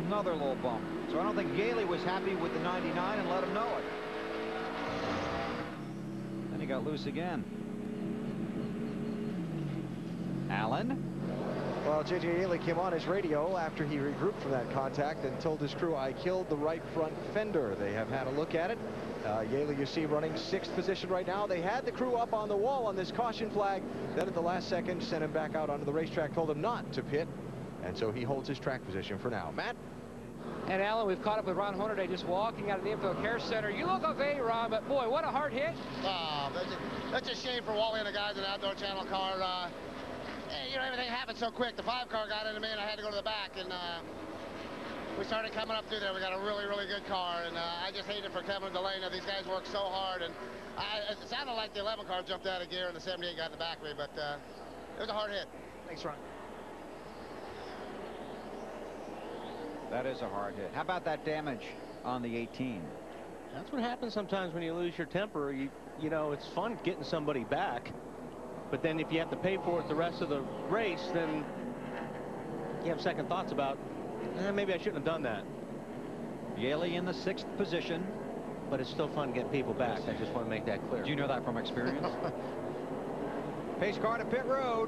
another little bump. So I don't think Jaley was happy with the 99 and let him know it. Then he got loose again. Allen. Well, J.J. Yaley came on his radio after he regrouped from that contact and told his crew, I killed the right front fender. They have had a look at it. Yaley, you see, running 6th position right now. They had the crew up on the wall on this caution flag. Then at the last second, sent him back out onto the racetrack, told him not to pit. And so he holds his track position for now. Matt? And Alan, we've caught up with Ron Hornaday just walking out of the Infield Care Center. You look okay, Ron, but boy, what a hard hit. That's a shame for Wally and the guys in the Outdoor Channel car. You know, everything happened so quick. The 5 car got into me, and I had to go to the back. And we started coming up through there. We got a really, really good car. And I just hate it for Kevin and Delaney. These guys work so hard. And it sounded like the 11 car jumped out of gear, and the 78 got in the back of me. But it was a hard hit. Thanks, Ron. That is a hard hit. How about that damage on the 18? That's what happens sometimes when you lose your temper. You know, it's fun getting somebody back. But then if you have to pay for it the rest of the race, then you have second thoughts about, maybe I shouldn't have done that. Yaley in the 6th position. But it's still fun getting people back. I just want to make that clear. Do you know that from experience? Pace car to pit road.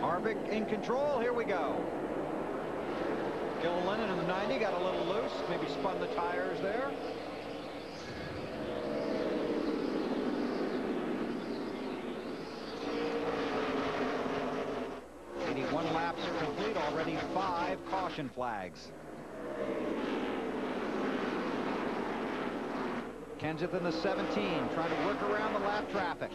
Harvick in control. Here we go. Gil Lennon in the 90 got a little loose. Maybe spun the tires there. 5 caution flags. Kenseth in the 17, trying to work around the lap traffic.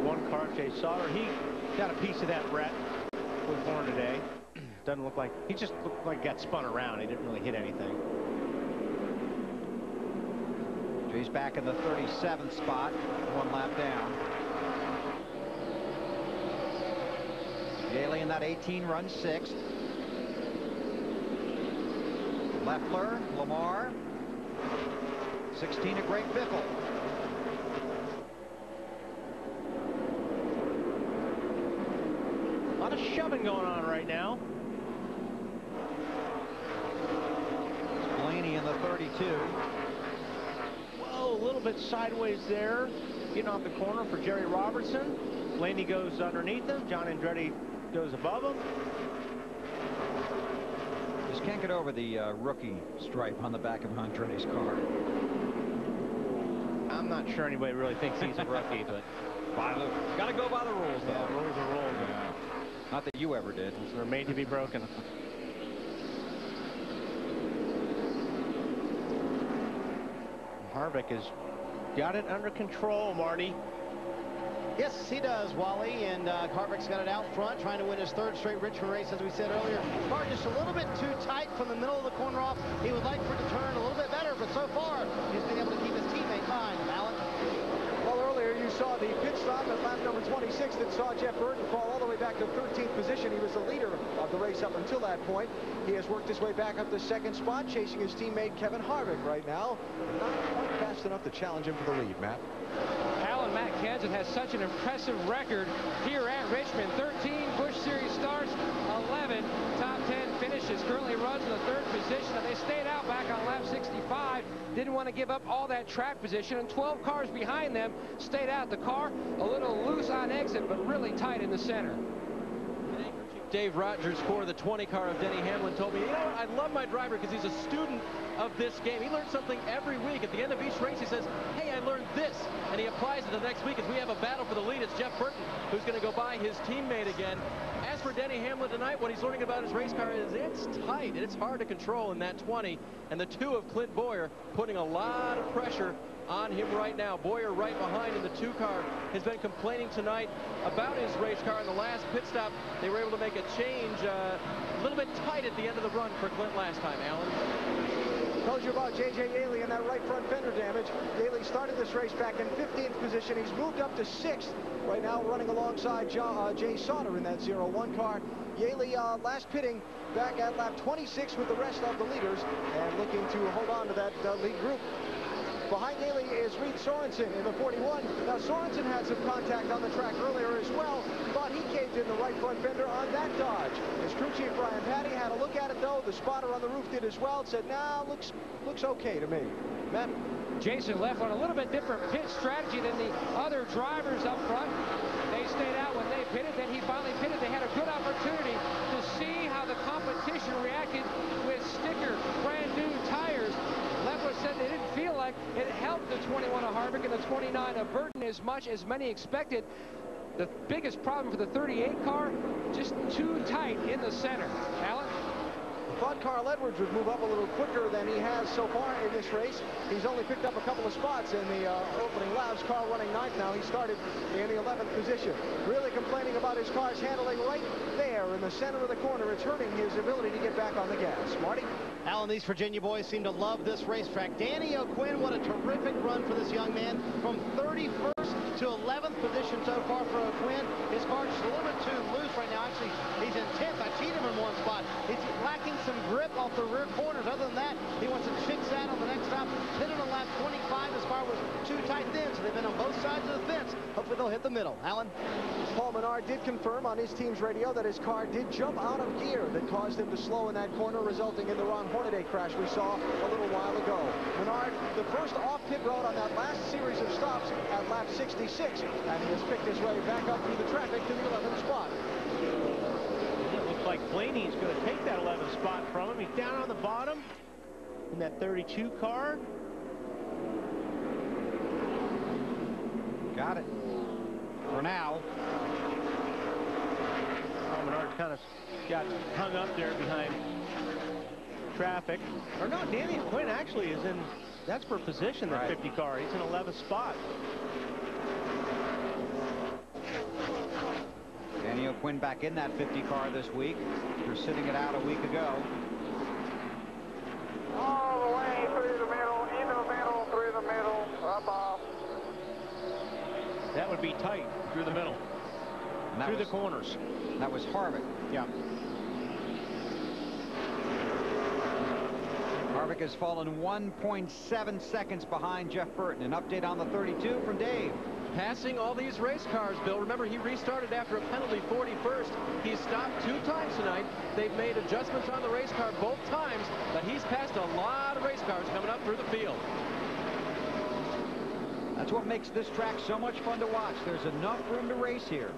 One car, Jay Sauter, he got a piece of that wreck with Horn today. Doesn't look like, he just looked like he got spun around. He didn't really hit anything. Jay's back in the 37th spot, 1 lap down. Yaley in that 18 runs 6th. Leffler, Lamar, 16 to Greg Biffle. A lot of shoving going on right now. Blaney in the 32. Whoa, a little bit sideways there. Getting off the corner for Jerry Robertson. Blaney goes underneath him. John Andretti goes above him. Just can't get over the rookie stripe on the back of Andretti's car. I'm not sure anybody really thinks he's a rookie, but got to go by the rules, though. Yeah, rules are rules. Yeah. Not that you ever did. They're made to be broken. Harvick has got it under control, Marty. Yes, he does, Wally, and Harvick's got it out front, trying to win his 3rd straight Richmond race, as we said earlier. Car just a little bit too tight from the middle of the corner off. He would like for it to turn a little bit better, but so far, he's been able to keep his teammate behind him. Alan? Well, earlier you saw the pit stop at lap number 26 that saw Jeff Burton fall all the way back to 13th position. He was the leader of the race up until that point. He has worked his way back up to 2nd spot, chasing his teammate Kevin Harvick right now. Not quite fast enough to challenge him for the lead, Matt. Alan, Matt Kenseth has such an impressive record here at Richmond. 13 Busch Series starts, 11 top 10 finishes. Currently runs in the 3rd position. Now, they stayed out back on lap 65. Didn't want to give up all that track position, and 12 cars behind them stayed out. The car a little loose on exit, but really tight in the center. Dave Rogers for the 20 car of Denny Hamlin told me, you know what, I love my driver because he's a student of this game. He learns something every week. At the end of each race, he says, hey, I learned this, and he applies it the next week as we have a battle for the lead. It's Jeff Burton who's going to go by his teammate again. As for Denny Hamlin tonight, what he's learning about his race car is it's tight, and it's hard to control in that 20, and the 2 of Clint Bowyer putting a lot of pressure on him right now. Bowyer right behind in the 2 car has been complaining tonight about his race car. In the last pit stop, they were able to make a change a little bit tight at the end of the run for Clint last time, Alan. Told you about J.J. Yaley and that right front fender damage. Yaley started this race back in 15th position. He's moved up to 6th right now, running alongside Jay Sauter in that 0-1 car. Yaley last pitting back at lap 26 with the rest of the leaders and looking to hold on to that lead group. Behind Yaley is Reed Sorensen in the 41. Now, Sorensen had some contact on the track earlier as well, but he caved in the right front fender on that Dodge. His crew chief, Brian Patty, had a look at it, though. The spotter on the roof did as well. Said, nah, looks okay to me. Matt? Jason left on a little bit different pit strategy than the other drivers up front. They stayed out when they pitted, then he finally pitted. They had a good opportunity to see how the competition reacted with sticker, brand new tires. Leffler said they didn't feel like it helped the 21 of Harvick and the 29 of Burton as much as many expected. The biggest problem for the 38 car, just too tight in the center. Alan? Thought Carl Edwards would move up a little quicker than he has so far in this race. He's only picked up a couple of spots in the opening laps. Carl running 9th now. He started in the 11th position. Really complaining about his car's handling right there in the center of the corner. It's hurting his ability to get back on the gas. Marty? Alan, these Virginia boys seem to love this racetrack. Danny O'Quinn, what a terrific run for this young man. From 31st to 11th position so far for O'Quinn. His car's just a little bit too loose right now. Actually, he's in 10th. I cheated him in one spot. He's lacking some grip off the rear corners. Other than that, he wants to fix that on the next stop. Pitted on lap 25. His car was too tight then, so they've been on both sides of the fence. Hopefully they'll hit the middle. Alan? Paul Menard did confirm on his team's radio that his car did jump out of gear that caused him to slow in that corner, resulting in the Ron Hornaday crash we saw a little while ago. Menard, the first off-pit road on that last series of stops at lap 66, and he has picked his way back up through the traffic to the 11th spot. It looks like Blaney's going to take that 11th spot from him. He's down on the bottom in that 32 car. Got it. For now. Menard kind of got hung up there behind traffic. Or no, Danny Quinn actually is in, that's for position, that 50 car. He's in 11th spot. Danny O'Quinn back in that 50 car this week. They're sitting it out a week ago. All the way through the middle, into the middle, through the middle, up off. That would be tight through the middle. Through the corners. That was Harvick. Yeah. Harvick has fallen 1.7 seconds behind Jeff Burton. An update on the 32 from Dave. Passing all these race cars, Bill. Remember, he restarted after a penalty 41st. He's stopped 2 times tonight. They've made adjustments on the race car both times, but he's passed a lot of race cars coming up through the field. That's what makes this track so much fun to watch. There's enough room to race here.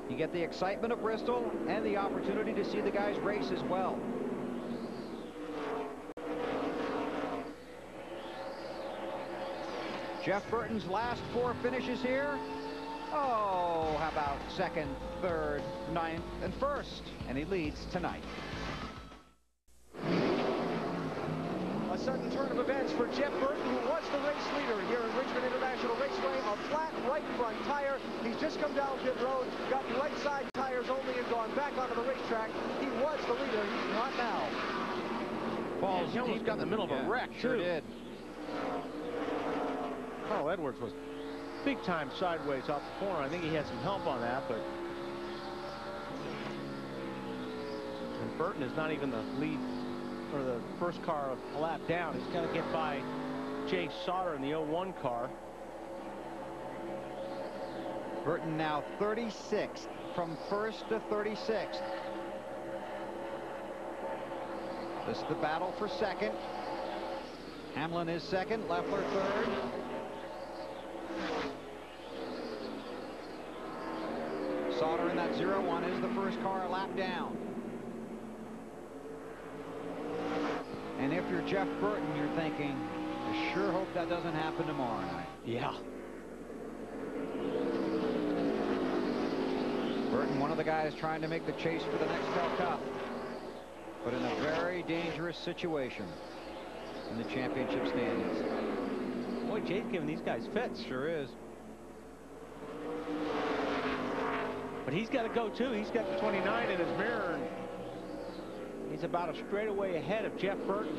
You get the excitement of Bristol and the opportunity to see the guys race as well. Jeff Burton's last 4 finishes here. Oh, how about 2nd, 3rd, 9th, and 1st? And he leads tonight. A sudden turn of events for Jeff Burton, who was the race leader here in Richmond International Raceway. A flat right front tire. He's just come down pit road, got right side tires only, and gone back onto the racetrack. He was the leader. He's not now. Balls he almost got in the middle of a wreck. Sure did. Carl Edwards was big time sideways off the corner. I think he had some help on that, but and Burton is not even the lead or the first car a lap down. He's got to get by Jay Sauter in the 01 car. Burton now 36th, from 1st to 36th. This is the battle for 2nd. Hamlin is 2nd, Leffler 3rd. Sauter in that 01 is the first car a lap down. And if you're Jeff Burton, you're thinking, I sure hope that doesn't happen tomorrow night. Yeah. Burton, one of the guys trying to make the chase for the NEXTEL Cup, but in a very dangerous situation in the championship standings. Boy, Jay's giving these guys fits. Sure is. But he's got to go too. He's got the 29 in his mirror. And he's about a straightaway ahead of Jeff Burton.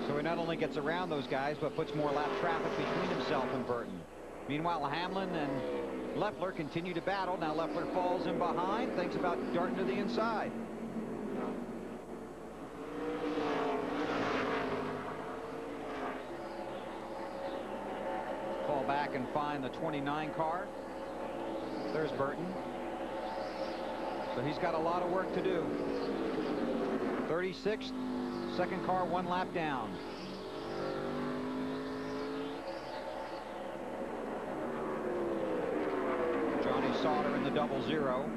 So he not only gets around those guys, but puts more lap traffic between himself and Burton. Meanwhile, Hamlin and Leffler continue to battle. Now Leffler falls in behind, thinks about darting to the inside. Fall back and find the 29 car. There's Burton. So he's got a lot of work to do. 36th, 2nd car 1 lap down. Johnny Sauter in the 00.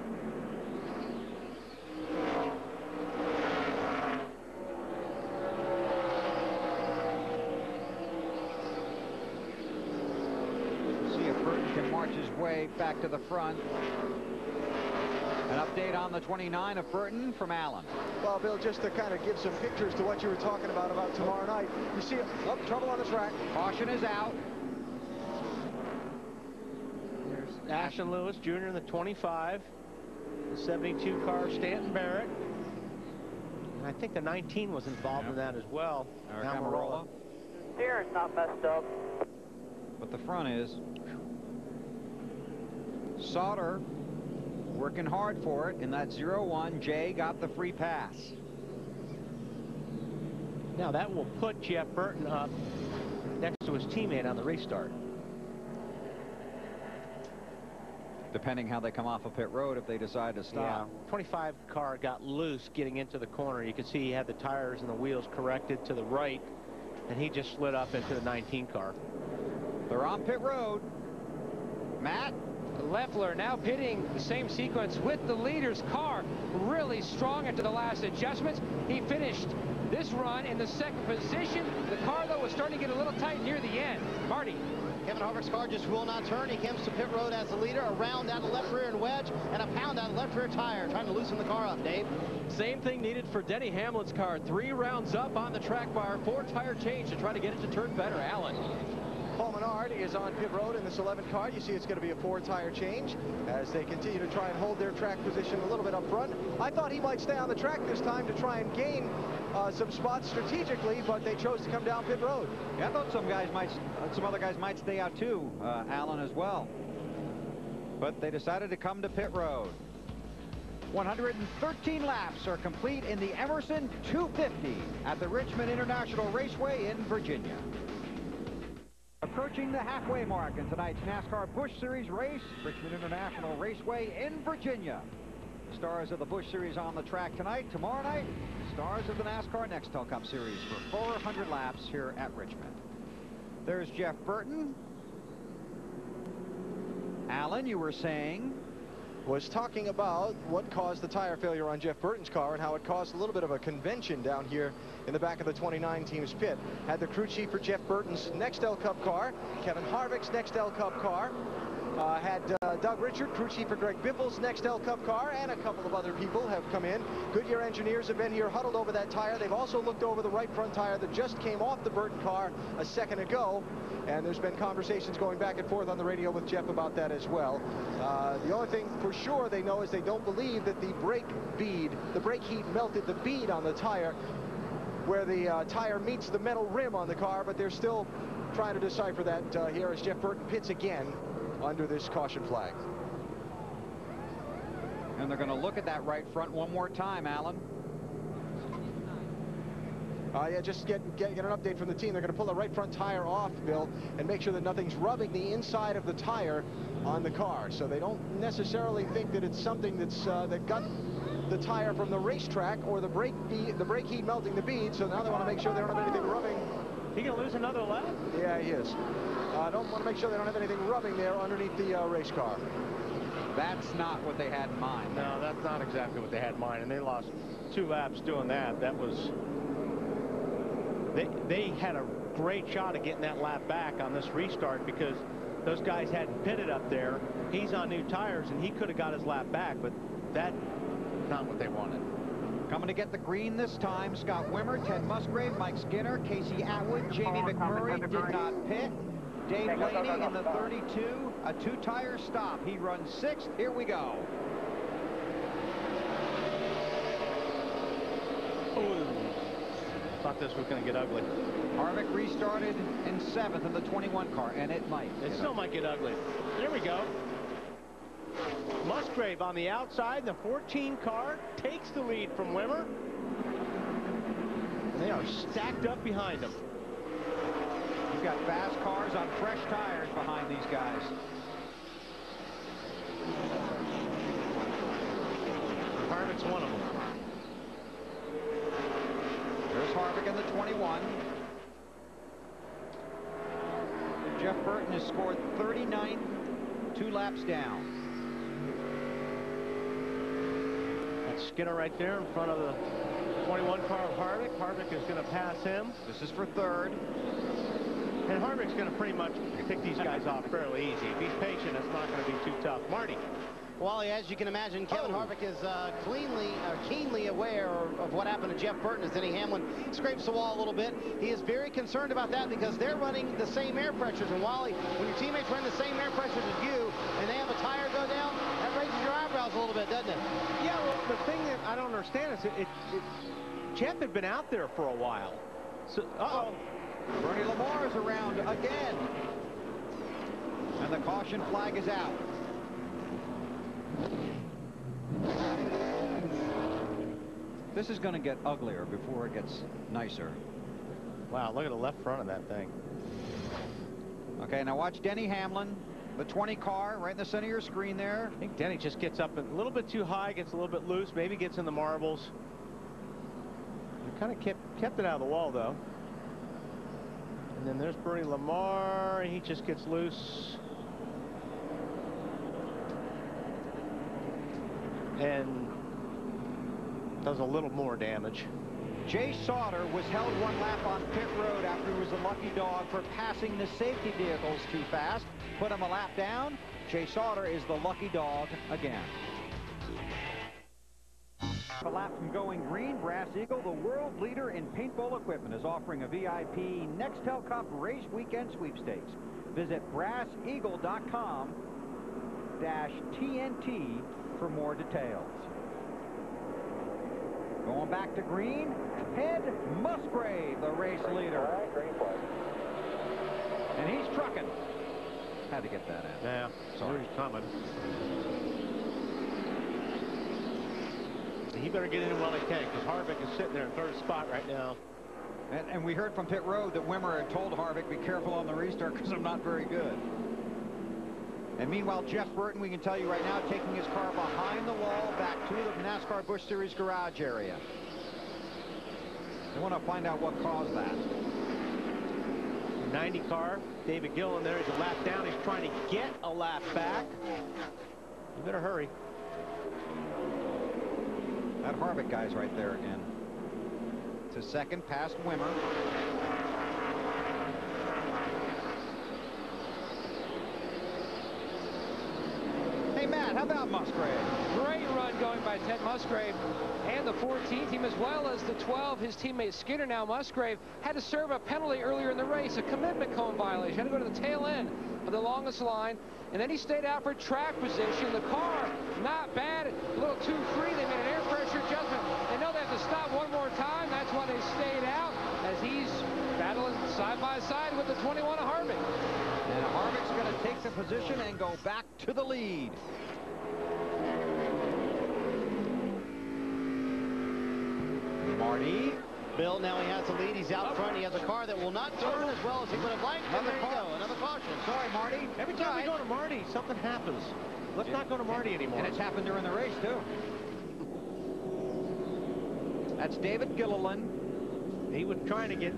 See if Burton can march his way back to the front. An update on the 29 of Burton from Allen. Well, Bill, just to kind of give some pictures to what you were talking about tomorrow night. You see, trouble on the track. Caution is out. There's Ashton Lewis Jr. in the 25. The 72 car, Stanton Barrett. And I think the 19 was involved in that as well. Amarola. Here, it's not messed up. But the front is. Sauter working hard for it in that 01. Jay got the free pass. Now that will put Jeff Burton up next to his teammate on the restart. Depending how they come off of pit road if they decide to stop. Yeah. 25 car got loose getting into the corner. You can see he had the tires and the wheels corrected to the right, and he just slid up into the 19 car. They're on pit road. Matt? Leffler now pitting the same sequence with the leader's car. Really strong into the last adjustments. He finished this run in the second position. The car, though, was starting to get a little tight near the end. Marty. Kevin Harvick's car just will not turn. He comes to pit road as the leader. A round down the left rear and wedge, and a pound down the left rear tire, trying to loosen the car up, Dave. Same thing needed for Denny Hamlin's car. 3 rounds up on the track bar. 4 tire change to try to get it to turn better. Alan. Paul Menard is on pit road in this 11 car. You see it's going to be a 4 tire change as they continue to try and hold their track position a little bit up front. I thought he might stay on the track this time to try and gain some spots strategically, but they chose to come down pit road. Yeah, I thought some other guys might stay out too, Alan as well. But they decided to come to pit road. 113 laps are complete in the Emerson 250 at the Richmond International Raceway in Virginia. Approaching the halfway mark in tonight's NASCAR Busch Series race, Richmond International Raceway in Virginia. The stars of the Busch Series on the track tonight. Tomorrow night, stars of the NASCAR NEXTEL Cup Series for 400 laps here at Richmond. There's Jeff Burton. Alan, you were saying? Was talking about what caused the tire failure on Jeff Burton's car and how it caused a little bit of a convention down here in the back of the 29 team's pit. Had the crew chief for Jeff Burton's NEXTEL Cup car, Kevin Harvick's NEXTEL Cup car, had Doug Richard, crew chief for Greg Biffle's NEXTEL Cup car, and a couple of other people have come in. Goodyear engineers have been here huddled over that tire. They've also looked over the right front tire that just came off the Burton car a second ago. And there's been conversations going back and forth on the radio with Jeff about that as well. The only thing for sure they know is they don't believe that the brake heat melted the bead on the tire where the tire meets the metal rim on the car, but they're still trying to decipher that here as Jeff Burton pits again under this caution flag. And they're going to look at that right front one more time, Alan. Yeah, just get an update from the team. They're going to pull the right front tire off, Bill, and make sure that nothing's rubbing the inside of the tire on the car. So they don't necessarily think that it's something that's that got the tire from the racetrack or the brake heat melting the bead. So now they want to make sure they don't have anything rubbing. He gonna lose another lap? Yeah, he is. Don't want to make sure they don't have anything rubbing there underneath the race car. That's not what they had in mind. No, that's not exactly what they had in mind, and they lost 2 laps doing that. That was... They had a great shot at getting that lap back on this restart because those guys hadn't pitted up there. He's on new tires, and he could have got his lap back, but that's not what they wanted. Coming to get the green this time, Scott Wimmer, Ted Musgrave, Mike Skinner, Casey Atwood, Jamie McMurray did not pit. Dave Blaney in the 32, a 2-tire stop. He runs 6th. Here we go. Ooh. Thought this was going to get ugly. Harvick restarted in 7th in the 21 car, and it might. It still might get ugly. There we go. Musgrave on the outside. The 14 car takes the lead from Wimmer. They are stacked up behind him. You've got fast cars on fresh tires behind these guys. Harvick's one of them. There's Harvick in the 21. Jeff Burton has scored 39th, 2 laps down. That's Skinner right there in front of the 21 car of Harvick. Harvick is going to pass him. This is for 3rd. And Harvick's going to pretty much pick these guys off fairly easy. If he's patient, it's not going to be too tough. Marty. Well, as you can imagine, Kevin Harvick is keenly aware of what happened to Jeff Burton as Denny Hamlin scrapes the wall a little bit. He is very concerned about that because they're running the same air pressures. And Wally, when your teammates run the same air pressures as you and they have a tire go down, that raises your eyebrows a little bit, doesn't it? Yeah, well, the thing that I don't understand is Jeff had been out there for a while. So, Bernie Lamar is around again. And the caution flag is out. This is going to get uglier before it gets nicer. Wow, look at the left front of that thing. Okay, now watch Denny Hamlin, the 20 car, right in the center of your screen there. I think Denny just gets up a little bit too high, gets a little bit loose, maybe gets in the marbles. He kind of kept it out of the wall, though. And then there's Bernie Lamar. He just gets loose. And does a little more damage. Jay Sauter was held one lap on pit road after he was the lucky dog for passing the safety vehicles too fast. Put him a lap down. Jay Sauter is the lucky dog again. A lap from going green, Brass Eagle, the world leader in paintball equipment, is offering a VIP NEXTEL Cup race weekend sweepstakes. Visit brasseagle.com/TNT for more details. Going back to green, Ted Musgrave, the race leader. All right, green flag. And he's trucking. Had to get that in. Yeah, sorry. He's coming. He better get in while he can, because Harvick is sitting there in third spot right now. And we heard from pit road that Wimmer had told Harvick, be careful on the restart because I'm not very good. And meanwhile, Jeff Burton, we can tell you right now, taking his car behind the wall back to the NASCAR Busch Series garage area. They want to find out what caused that. 90 car, David Gillen there. He's a lap down. He's trying to get a lap back. You better hurry. That Harvick guy's right there again. To second, past Wimmer. Hey, Matt, how about Musgrave? Great run going by Ted Musgrave and the 14 team, as well as the 12. His teammate Skinner, now Musgrave, had to serve a penalty earlier in the race, a commitment cone violation. Had to go to the tail end of the longest line, and then he stayed out for track position. The car, not bad, a little too free. They made an air pressure adjustment. They know they have to stop one more time. That's why they stayed out, as he's battling side by side with the 21 of Harvick. And Harvick's going to take the position and go back to the lead. Marty. Bill, now he has the lead. He's out front. He has a car that will not turn as well as he would have liked. Another There you go. Another caution. Sorry, Marty. Every time we go to Marty, something happens. Let's not go to Marty anymore. And it's happened during the race, too. That's David Gilliland. He was trying to get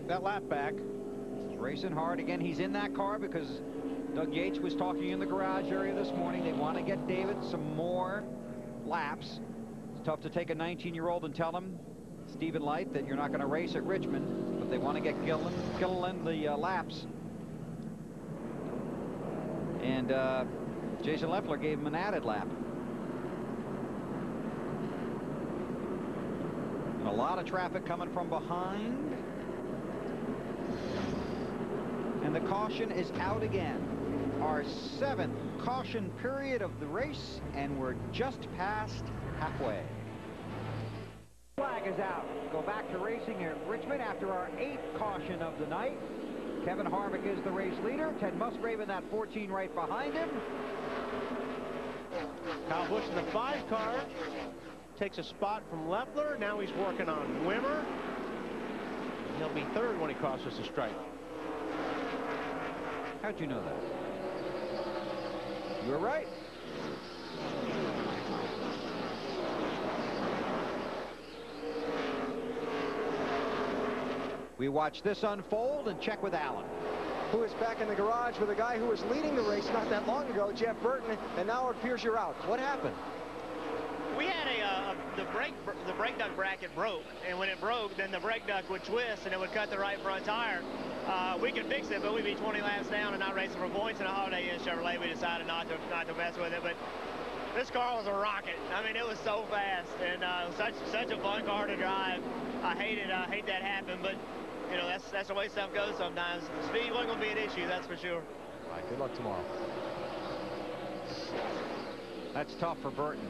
that lap back. He's racing hard. Again, he's in that car because Doug Yates was talking in the garage area this morning. They want to get David some more laps. It's tough to take a 19-year-old and tell him, Stephen Light, that you're not going to race at Richmond, but they want to get Gilliland the laps. And Jason Leffler gave him an added lap. And a lot of traffic coming from behind. And the caution is out again. Our 7th caution period of the race, and we're just past halfway. Flag is out. Go back to racing at Richmond after our 8th caution of the night. Kevin Harvick is the race leader. Ted Musgrave in that 14 right behind him. Kyle Busch in the 5 car takes a spot from Leffler. Now he's working on Wimmer. He'll be 3rd when he crosses the stripe. How'd you know that? You were right. We watch this unfold and check with Alan, who is back in the garage with a guy who was leading the race not that long ago, Jeff Burton, and now it appears you're out. What happened? We had the brake duct bracket broke, and when it broke, then the brake duct would twist and it would cut the right front tire. We could fix it, but we'd be 20 laps down and not racing for points. And a Holiday Inn Chevrolet, we decided not to mess with it. But this car was a rocket. I mean, it was so fast, and such a fun car to drive. I hate that happened, but you know, that's the way stuff goes sometimes. Speed wasn't going to be an issue, that's for sure. All right, good luck tomorrow. That's tough for Burton.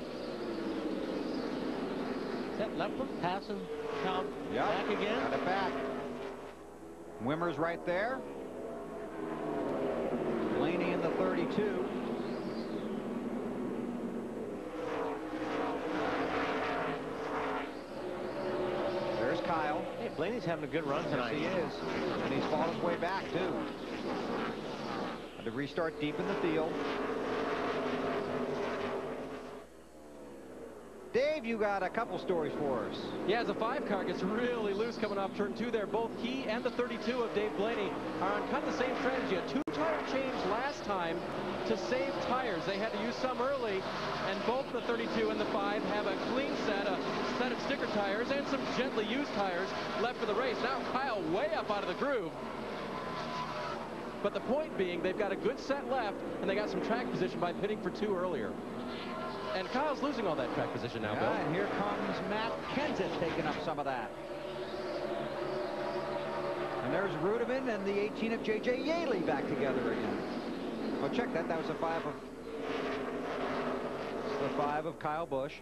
Is that Leffler passing Tom back again? Got it back. Wimmer's right there. Blaney in the 32. There's Kyle. Hey, Blaney's having a good run tonight. Yes, he is. And he's fought his way back, too. Had to restart deep in the field. Dave, you got a couple stories for us. Yeah, as a 5-car gets really loose coming off turn 2 there, both he and the 32 of Dave Blaney are on kind of the same strategy. A 2-tire change last time to save tires. They had to use some early, and both the 32 and the 5 have a clean set of sticker tires and some gently used tires left for the race. Now Kyle way up out of the groove. But the point being, they've got a good set left, and they got some track position by pitting for 2 earlier. And Kyle's losing all that track position now, Bill. And here comes Matt Kenseth taking up some of that. And there's Rudeman and the 18 of J.J. Yaley back together again. Oh, check that. That was the 5 of Kyle Busch.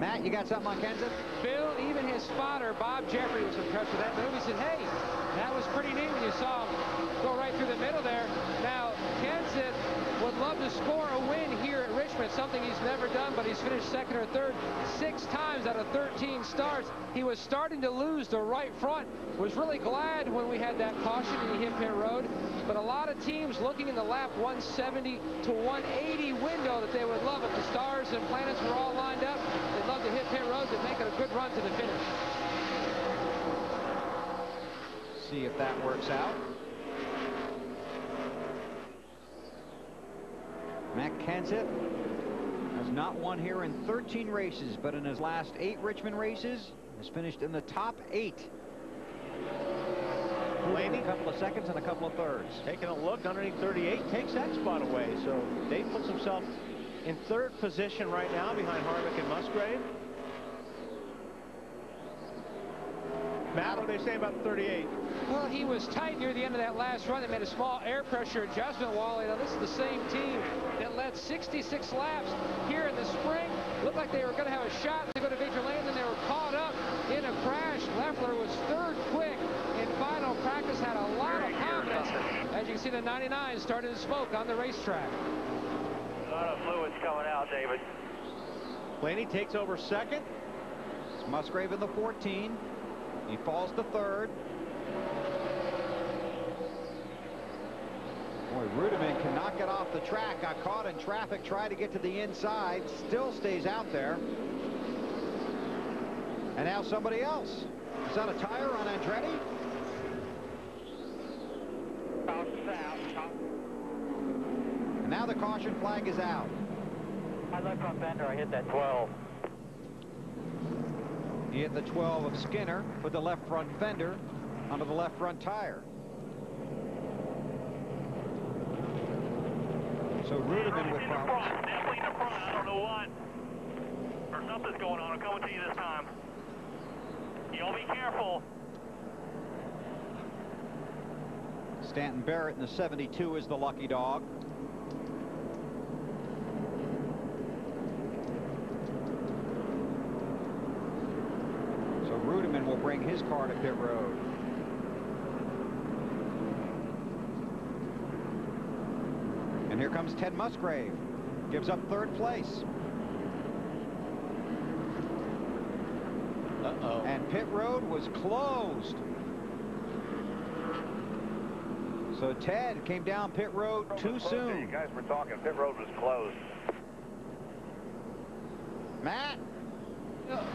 Matt, you got something on Kenseth? Bill, even his spotter, Bob Jeffrey, was impressed with that move. He said, hey, that was pretty neat when you saw him go right through the middle there. Now, Kenseth would love to score a win here at Richmond, something he's never done, but he's finished second or third 6 times out of 13 starts. He was starting to lose the right front. Was really glad when we had that caution and he hit pit road. But a lot of teams looking in the lap 170 to 180 window that they would love if the stars and planets were all lined up. They'd love to hit pit road to make it a good run to the finish. See if that works out. Matt Kenseth has not won here in 13 races, but in his last 8 Richmond races has finished in the top 8. Blaney, a couple of seconds and a couple of thirds. Taking a look underneath 38, takes that spot away. So Dave puts himself in 3rd position right now behind Harvick and Musgrave. Matt, what are they saying about 38? Well, he was tight near the end of that last run. They made a small air pressure adjustment, Wally. Now, this is the same team that led 66 laps here in the spring. Looked like they were going to have a shot to go to victory lane, then they were caught up in a crash. Leffler was 3rd quick in final practice, had a lot of confidence. As you can see, the 99 started to smoke on the racetrack. A lot of fluids coming out, David. Blaney takes over 2nd. It's Musgrave in the 14. He falls to 3rd. Boy, Rudeman cannot get off the track. Got caught in traffic, tried to get to the inside. Still stays out there. And now somebody else. Is that a tire on Andretti? And now the caution flag is out. I left front fender. I hit that 12. He hit the 12 of Skinner with the left front fender onto the left front tire. So Rudeman with problems. Definitely in the front. I don't know what. Or something's going on. I'm coming to you this time. Y'all be careful. Stanton Barrett in the 72 is the lucky dog. So Rudeman will bring his car to pit road. And here comes Ted Musgrave. Gives up 3rd place. Uh-oh. And pit road was closed. So Ted came down pit road too soon. You guys were talking, pit road was closed. Matt?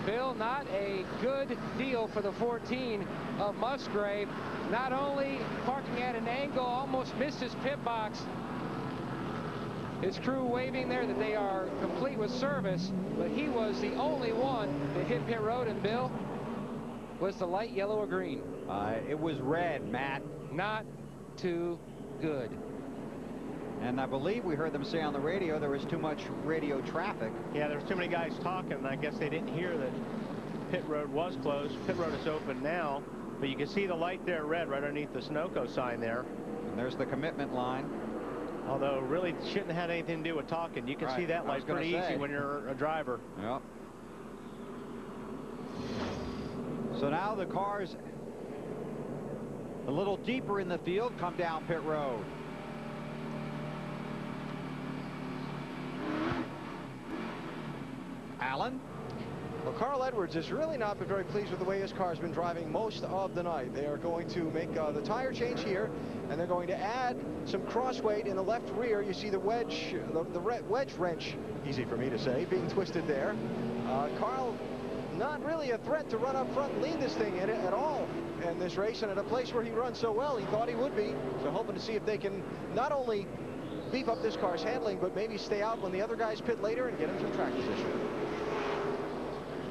Bill, not a good deal for the 14 of Musgrave. Not only parking at an angle, almost missed his pit box. His crew waving there that they are complete with service, but he was the only one that hit pit road. And Bill, was the light yellow or green? It was red, Matt. Not too good. And I believe we heard them say on the radio there was too much radio traffic. Yeah, there was too many guys talking, and I guess they didn't hear that pit road was closed. Pit road is open now, but you can see the light there red right underneath the Sunoco sign there. And there's the commitment line. Although really shouldn't have had anything to do with talking. You can see that light pretty easy when you're a driver. Yep. So now the cars a little deeper in the field come down pit road. Allen Well, Carl Edwards has really not been very pleased with the way his car's been driving most of the night. They are going to make the tire change here, and they're going to add some cross weight in the left rear. You see the wedge, the wedge wrench, easy for me to say, being twisted there. Carl, not really a threat to run up front and lead this thing in it at all in this race, and at a place where he runs so well, he thought he would be. So hoping to see if they can not only beef up this car's handling, but maybe stay out when the other guys pit later and get him some track position.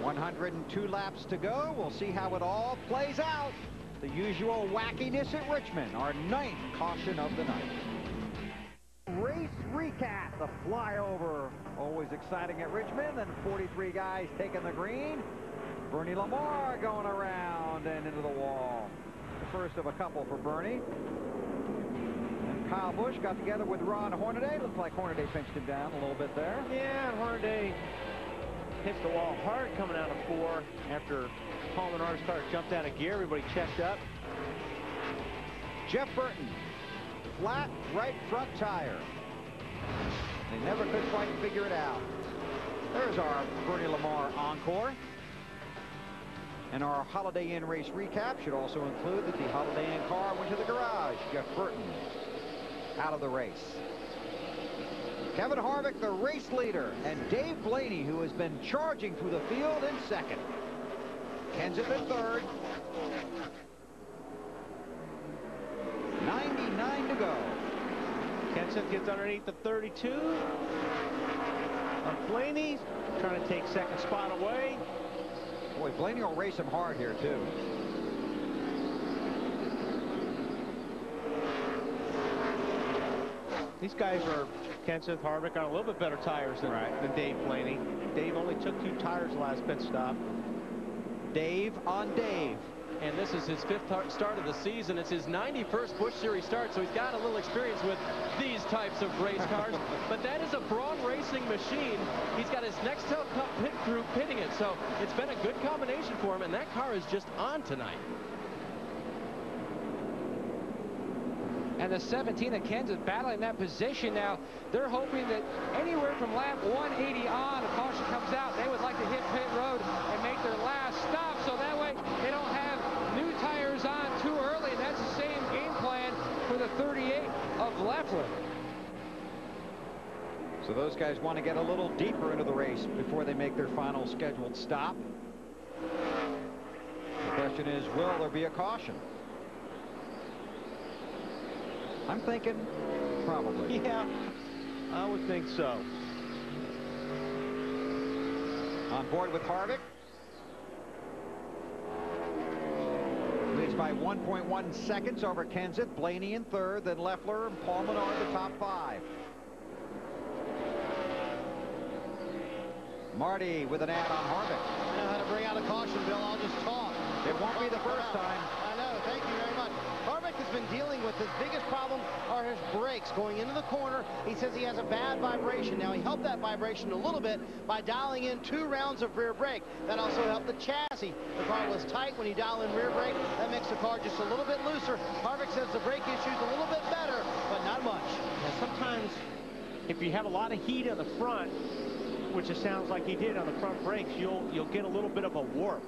102 laps to go. We'll see how it all plays out. The usual wackiness at Richmond, our 9th caution of the night. Race recap, the flyover. Always exciting at Richmond, and 43 guys taking the green. Bernie Lamar going around and into the wall. The first of a couple for Bernie. And Kyle Busch got together with Ron Hornaday. Looks like Hornaday pinched him down a little bit there. Yeah, and Hornaday hits the wall hard coming out of 4 after Paul Menard's car jumped out of gear. Everybody checked up. Jeff Burton, flat right front tire. They never could quite figure it out. There's our Bernie Lamar encore. And our Holiday Inn race recap should also include that the Holiday Inn car went to the garage. Jeff Burton out of the race. Kevin Harvick, the race leader, and Dave Blaney, who has been charging through the field, in second. Kenseth in third. 99 to go. Kenseth gets underneath the 32. Blaney trying to take second spot away. Boy, Blaney will race him hard here, too. These guys are, Kenseth, Harvick, on a little bit better tires than Dave Blaney. Dave only took 2 tires last pit stop. Dave on Dave. And this is his 5th start of the season. It's his 91st Busch Series start, so he's got a little experience with these types of race cars. But that is a Braun racing machine. He's got his NEXTEL Cup pit crew pitting it, so it's been a good combination for him, and that car is just on tonight. And the 17 of Kenseth battling that position now. They're hoping that anywhere from lap 180 on, a caution comes out. They would like to hit pit road and make their last stop, so that way they don't have new tires on too early. And that's the same game plan for the 38 of Leffler. So those guys want to get a little deeper into the race before they make their final scheduled stop. The question is, will there be a caution? I'm thinking probably. Yeah, I would think so. On board with Harvick. Leads by 1.1 seconds over Kenseth. Blaney in third, then Leffler and Paul Menard the top 5. Marty with an ad on Harvick. I know how to bring out a caution, Bill. I'll just talk. It won't be the first time. I know. Thank you very much. Harvick has been dealing with his biggest problem are his brakes going into the corner. He says he has a bad vibration. Now, he helped that vibration a little bit by dialing in 2 rounds of rear brake. That also helped the chassis. The car was tight. When you dial in rear brake, that makes the car just a little bit looser. Harvick says the brake issue's a little bit better, but not much. Yeah, sometimes if you have a lot of heat on the front, which it sounds like he did on the front brakes, you'll get a little bit of a warp.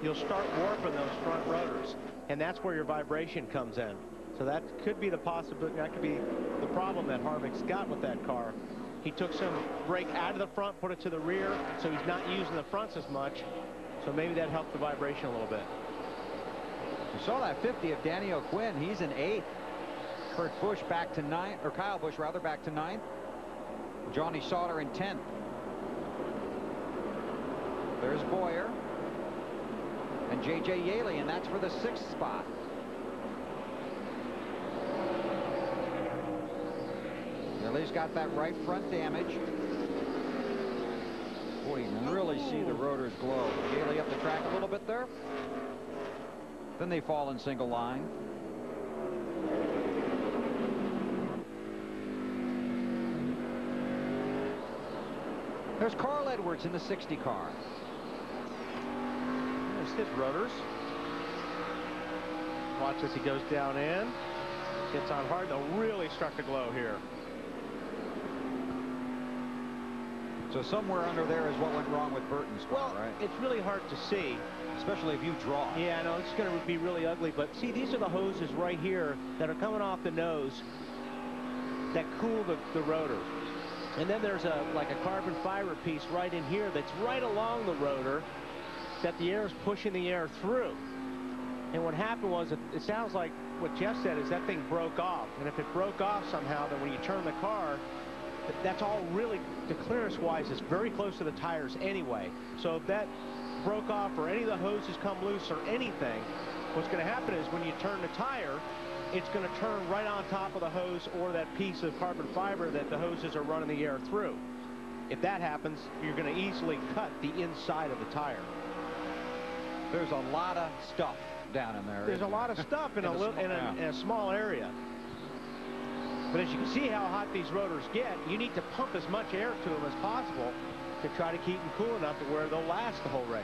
You'll start warping those front rotors, and that's where your vibration comes in. So that could be the possibility. That could be the problem that Harvick's got with that car. He took some brake out of the front, put it to the rear, so he's not using the fronts as much. So maybe that helped the vibration a little bit. You saw that 50 of Danny O'Quinn. He's in 8th. Kurt Busch back to 9th, or Kyle Busch rather, back to 9th. Johnny Sauter in 10th. There's Bowyer and J.J. Yaley, and that's for the 6th spot. Yaley's got that right front damage. Boy, you can really see the rotors glow. Yaley up the track a little bit there. Then they fall in single line. There's Carl Edwards in the 60 car. There's his rotors. Watch as he goes down in. Gets on hard. They'll really start to glow here. So somewhere under there is what went wrong with Burton's car, right? It's really hard to see. Especially if you draw. Yeah, no, it's going to be really ugly. But see, these are the hoses right here that are coming off the nose that cool the rotor. And then there's like a carbon fiber piece right in here that's right along the rotor that the air is pushing the air through. And what happened was, it sounds like what Jeff said, is that thing broke off. And if it broke off somehow, then when you turn the car, that's all really, the clearance-wise, is very close to the tires anyway. So if that broke off or any of the hoses come loose or anything, what's going to happen is when you turn the tire, it's going to turn right on top of the hose or that piece of carbon fiber that the hoses are running the air through. If that happens, you're going to easily cut the inside of the tire. There's a lot of stuff down in there. There's a lot of stuff in a small area. But as you can see how hot these rotors get, you need to pump as much air to them as possible to try to keep them cool enough to where they'll last the whole race.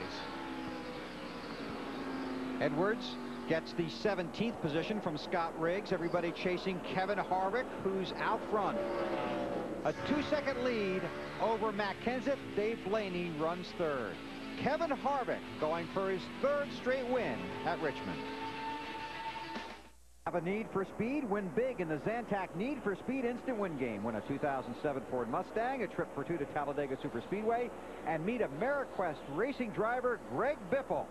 Edwards gets the 17th position from Scott Riggs. Everybody chasing Kevin Harvick, who's out front. A 2-second lead over Matt Kenseth. Dave Blaney runs third. Kevin Harvick going for his 3rd straight win at Richmond. Have a need for speed? Win big in the Zantac Need for Speed Instant Win Game. Win a 2007 Ford Mustang, a trip for 2 to Talladega Superspeedway, and meet AmeriQuest racing driver Greg Biffle.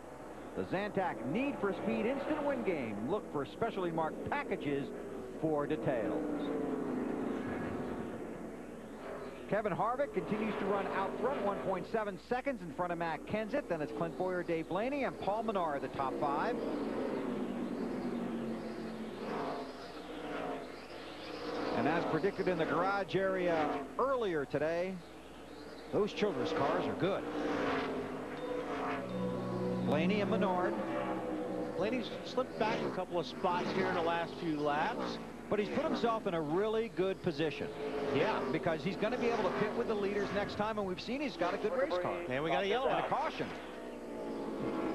The Zantac Need for Speed Instant Win Game. Look for specially marked packages for details. Kevin Harvick continues to run out front, 1.7 seconds in front of Matt Kenseth. Then it's Clint Bowyer, Dave Blaney, and Paul Menard, the top 5. And as predicted in the garage area earlier today, those Childress cars are good. Blaney and Menard. Blaney's slipped back a couple of spots here in the last few laps. But he's put himself in a really good position. Yeah. Because he's going to be able to pit with the leaders next time, and we've seen he's got a good race car. And we got a yellow and a caution.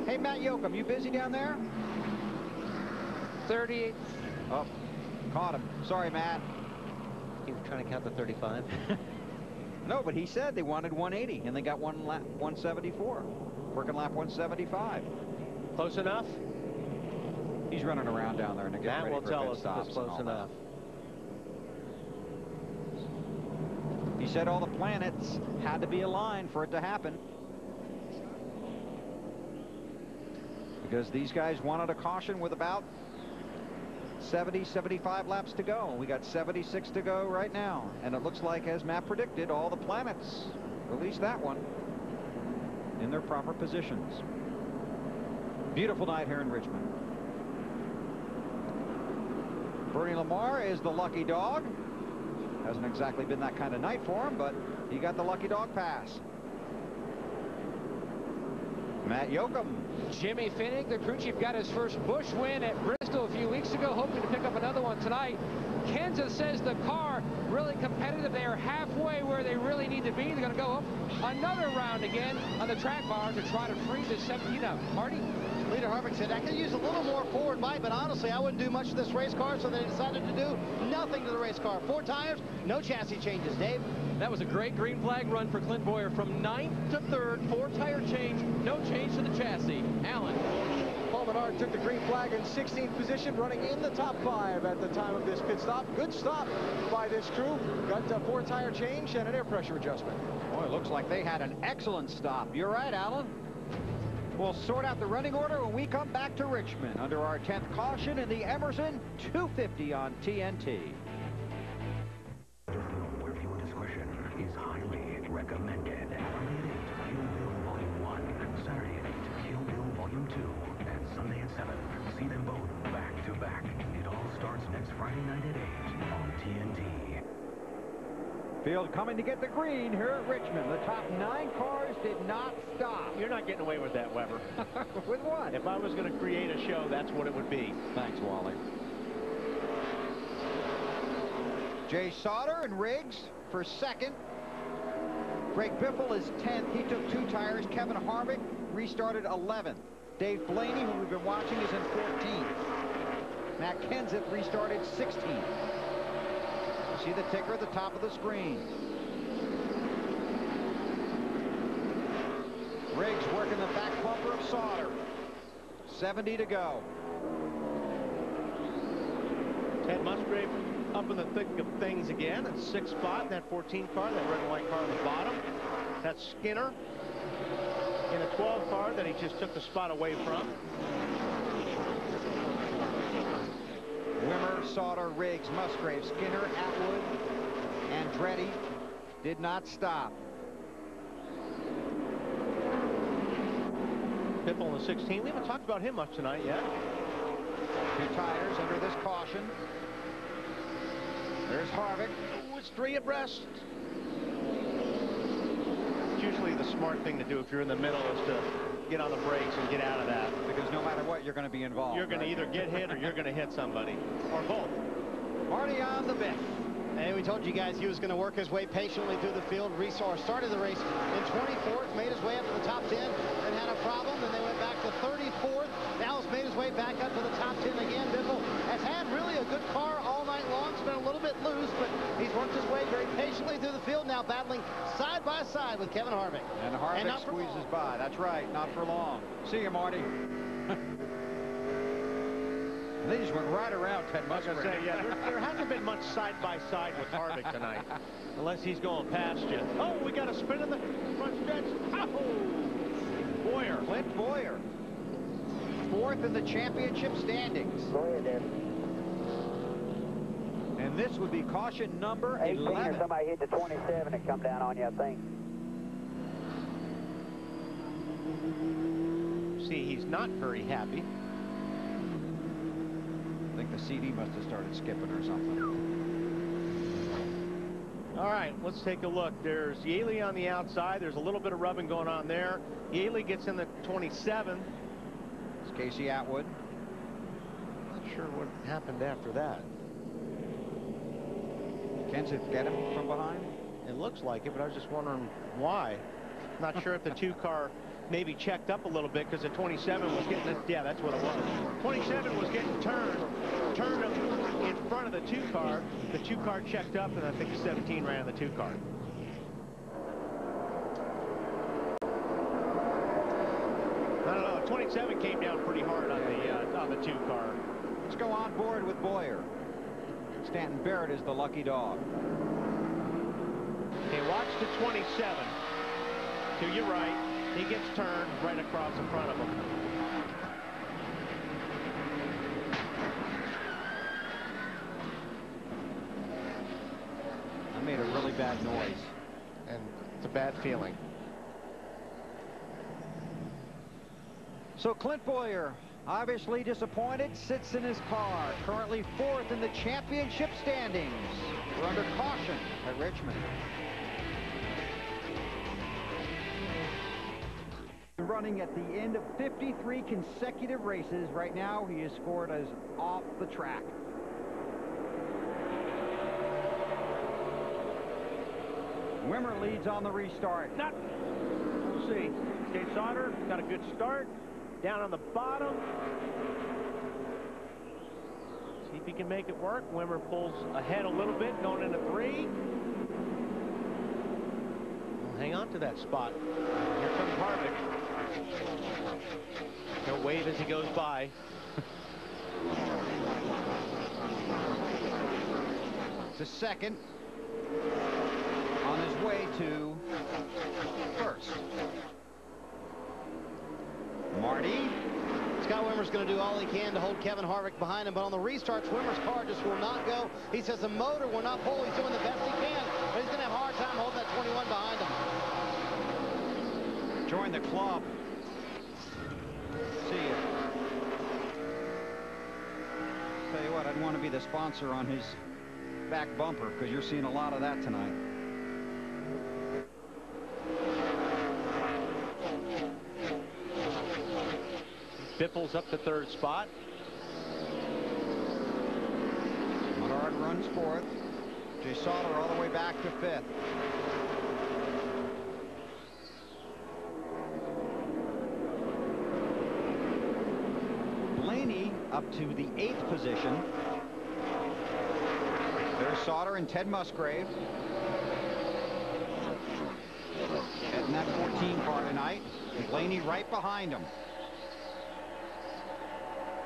Hey, Matt Yoakum, you busy down there? 38. Oh, caught him. Sorry, Matt. He was trying to count the 35. No, but he said they wanted 180, and they got one lap 174. Working lap 175. Close enough? He's running around down there and they're getting ready for pit stops. That will tell us if it's close enough. He said all the planets had to be aligned for it to happen. Because these guys wanted a caution with about 70, 75 laps to go. We got 76 to go right now. And it looks like, as Matt predicted, all the planets, at least that one, in their proper positions. Beautiful night here in Richmond. Bernie Lamar is the lucky dog. Hasn't exactly been that kind of night for him, but he got the lucky dog pass. Matt Yoakum. Jimmy Finnick, the crew chief, got his first Busch win at Bristol a few weeks ago, hoping to pick up another one tonight. Kenseth says the car really competitive. They are halfway where they really need to be. They're going to go up another round again on the track bar to try to free the 17 up. Marty? Leader Harvick said, I could use a little more forward bite, but honestly, I wouldn't do much to this race car, so they decided to do nothing to the race car. 4 tires, no chassis changes. Dave? That was a great green flag run for Clint Bowyer from 9th to 3rd. 4-tire change, no change to the chassis. Allen. Paul Menard took the green flag in 16th position, running in the top 5 at the time of this pit stop. Good stop by this crew. Got a 4-tire change and an air pressure adjustment. Boy, it looks like they had an excellent stop. You're right, Alan. We'll sort out the running order when we come back to Richmond under our 10th caution in the Emerson 250 on TNT. Where viewer discretion is highly recommended. Friday at 8, Kill Bill Volume 1. Saturday at 8, Kill Bill Volume 2. And Sunday at 7. See them both back to back. It all starts next Friday night at 8 on TNT. Field coming to get the green here at Richmond. The top 9 cars did not stop. You're not getting away with that, Weber. With what? If I was going to create a show, that's what it would be. Thanks, Wally. Jay Sauter and Riggs for 2nd. Greg Biffle is 10th. He took 2 tires. Kevin Harvick restarted 11th. Dave Blaney, who we've been watching, is in 14th. Matt Kenseth restarted 16th. See the ticker at the top of the screen. Riggs working the back bumper of Sauter. 70 to go. Ted Musgrave up in the thick of things again at 6th spot in that 14 car, that red and white car on the bottom. That's Skinner in a 12 car that he just took the spot away from. Wimmer, Sauter, Riggs, Musgrave, Skinner, Atwood, Andretti did not stop. Biffle in the 16. We haven't talked about him much tonight yet. 2 tires under this caution. There's Harvick. Oh, it's 3 abreast. It's usually the smart thing to do if you're in the middle is to get on the brakes and get out of that. Because no matter what, you're going to be involved. You're going to either get hit or you're going to hit somebody. Or both. Marty on the Biff. And we told you guys he was going to work his way patiently through the field. Started the race in 24th, made his way up to the top 10, then had a problem. Then they went back to 34th. Now he's made his way back up to the top 10 again. Biffle has had really a good car all night long. It's been a little bit loose, but he's worked his way very patiently through the field, now battling side by side with Kevin Harvick. And Harvick squeezes by. That's right, not for long. See you, Marty. They just went right around Ted Musgrave. I was going to say, yeah, there hasn't been much side-by-side with Harvick tonight, unless he's going past you. Oh, we got a spin in the front stretch. Oh! Bowyer. Clint Bowyer. 4th in the championship standings. Go ahead, Dave. And this would be caution number 18 or 11. somebody hit the 27 and come down on you, I think. See, he's not very happy. I think the CD must have started skipping or something. All right, let's take a look. There's Yaley on the outside. There's a little bit of rubbing going on there. Yaley gets in the 27. It's Casey Atwood. Not sure what happened after that. Kenseth get him from behind? It looks like it, but I was just wondering why. Not sure if the 2-car maybe checked up a little bit because the 27 was getting, yeah, that's what it was. 27 was getting turned in front of the 2-car. The 2-car checked up, and I think the 17 ran the 2-car. I don't know. 27 came down pretty hard on the 2-car. Let's go on board with Bowyer. Stanton Barrett is the lucky dog. Okay, watch the 27. To your right. He gets turned right across in front of him. I made a really bad noise. And it's a bad feeling. So Clint Bowyer, obviously disappointed, sits in his car. Currently 4th in the championship standings. We're under caution at Richmond. Running at the end of 53 consecutive races. Right now, he is scored as off the track. Wimmer leads on the restart. We'll see. Okay, Sauter got a good start. Down on the bottom. See if he can make it work. Wimmer pulls ahead a little bit, going into 3. We'll hang on to that spot. Here comes Harvick. He'll wave as he goes by. To second. On his way to first. Marty. Scott Wimmer's going to do all he can to hold Kevin Harvick behind him, but on the restarts, Wimmer's car just will not go. He says the motor will not pull. He's doing the best he can, but he's going to have a hard time holding that 21 behind him. Join the club. See ya. Tell you what, I'd want to be the sponsor on his back bumper because you're seeing a lot of that tonight. Biffle's up to 3rd spot. Menard runs 4th. Jay Sauter all the way back to 5th. Blaney up to the 8th position. There's Sauter and Ted Musgrave. And that 14 car tonight. tonight. And Blaney right behind him.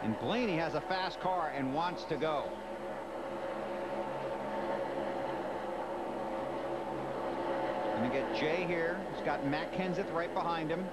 And Blaney has a fast car and wants to go. Gonna get Jay here. He's got Matt Kenseth right behind him.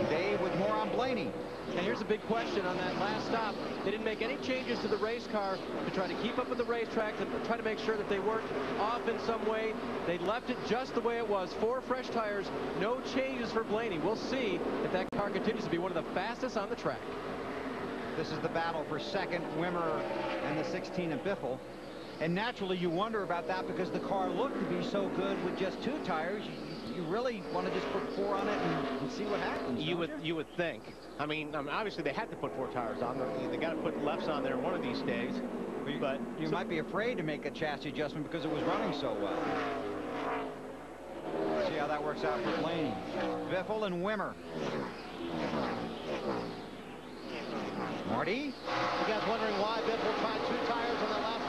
Dave with more on Blaney. And here's a big question on that last stop. They didn't make any changes to the race car to try to keep up with the racetrack, to try to make sure that they weren't off in some way. They left it just the way it was. 4 fresh tires, no changes for Blaney. We'll see if that car continues to be one of the fastest on the track. This is the battle for second, Wimmer and the 16 of Biffle. And naturally you wonder about that because the car looked to be so good with just 2 tires. You really want to just put 4 on it and see what happens. You would think. I mean, obviously they had to put 4 tires on. They got to put lefts on there one of these days. But you might be afraid to make a chassis adjustment because it was running so well. See how that works out for Blaney. Biffle and Wimmer. Marty? You guys wondering why Biffle tried 2 tires on that last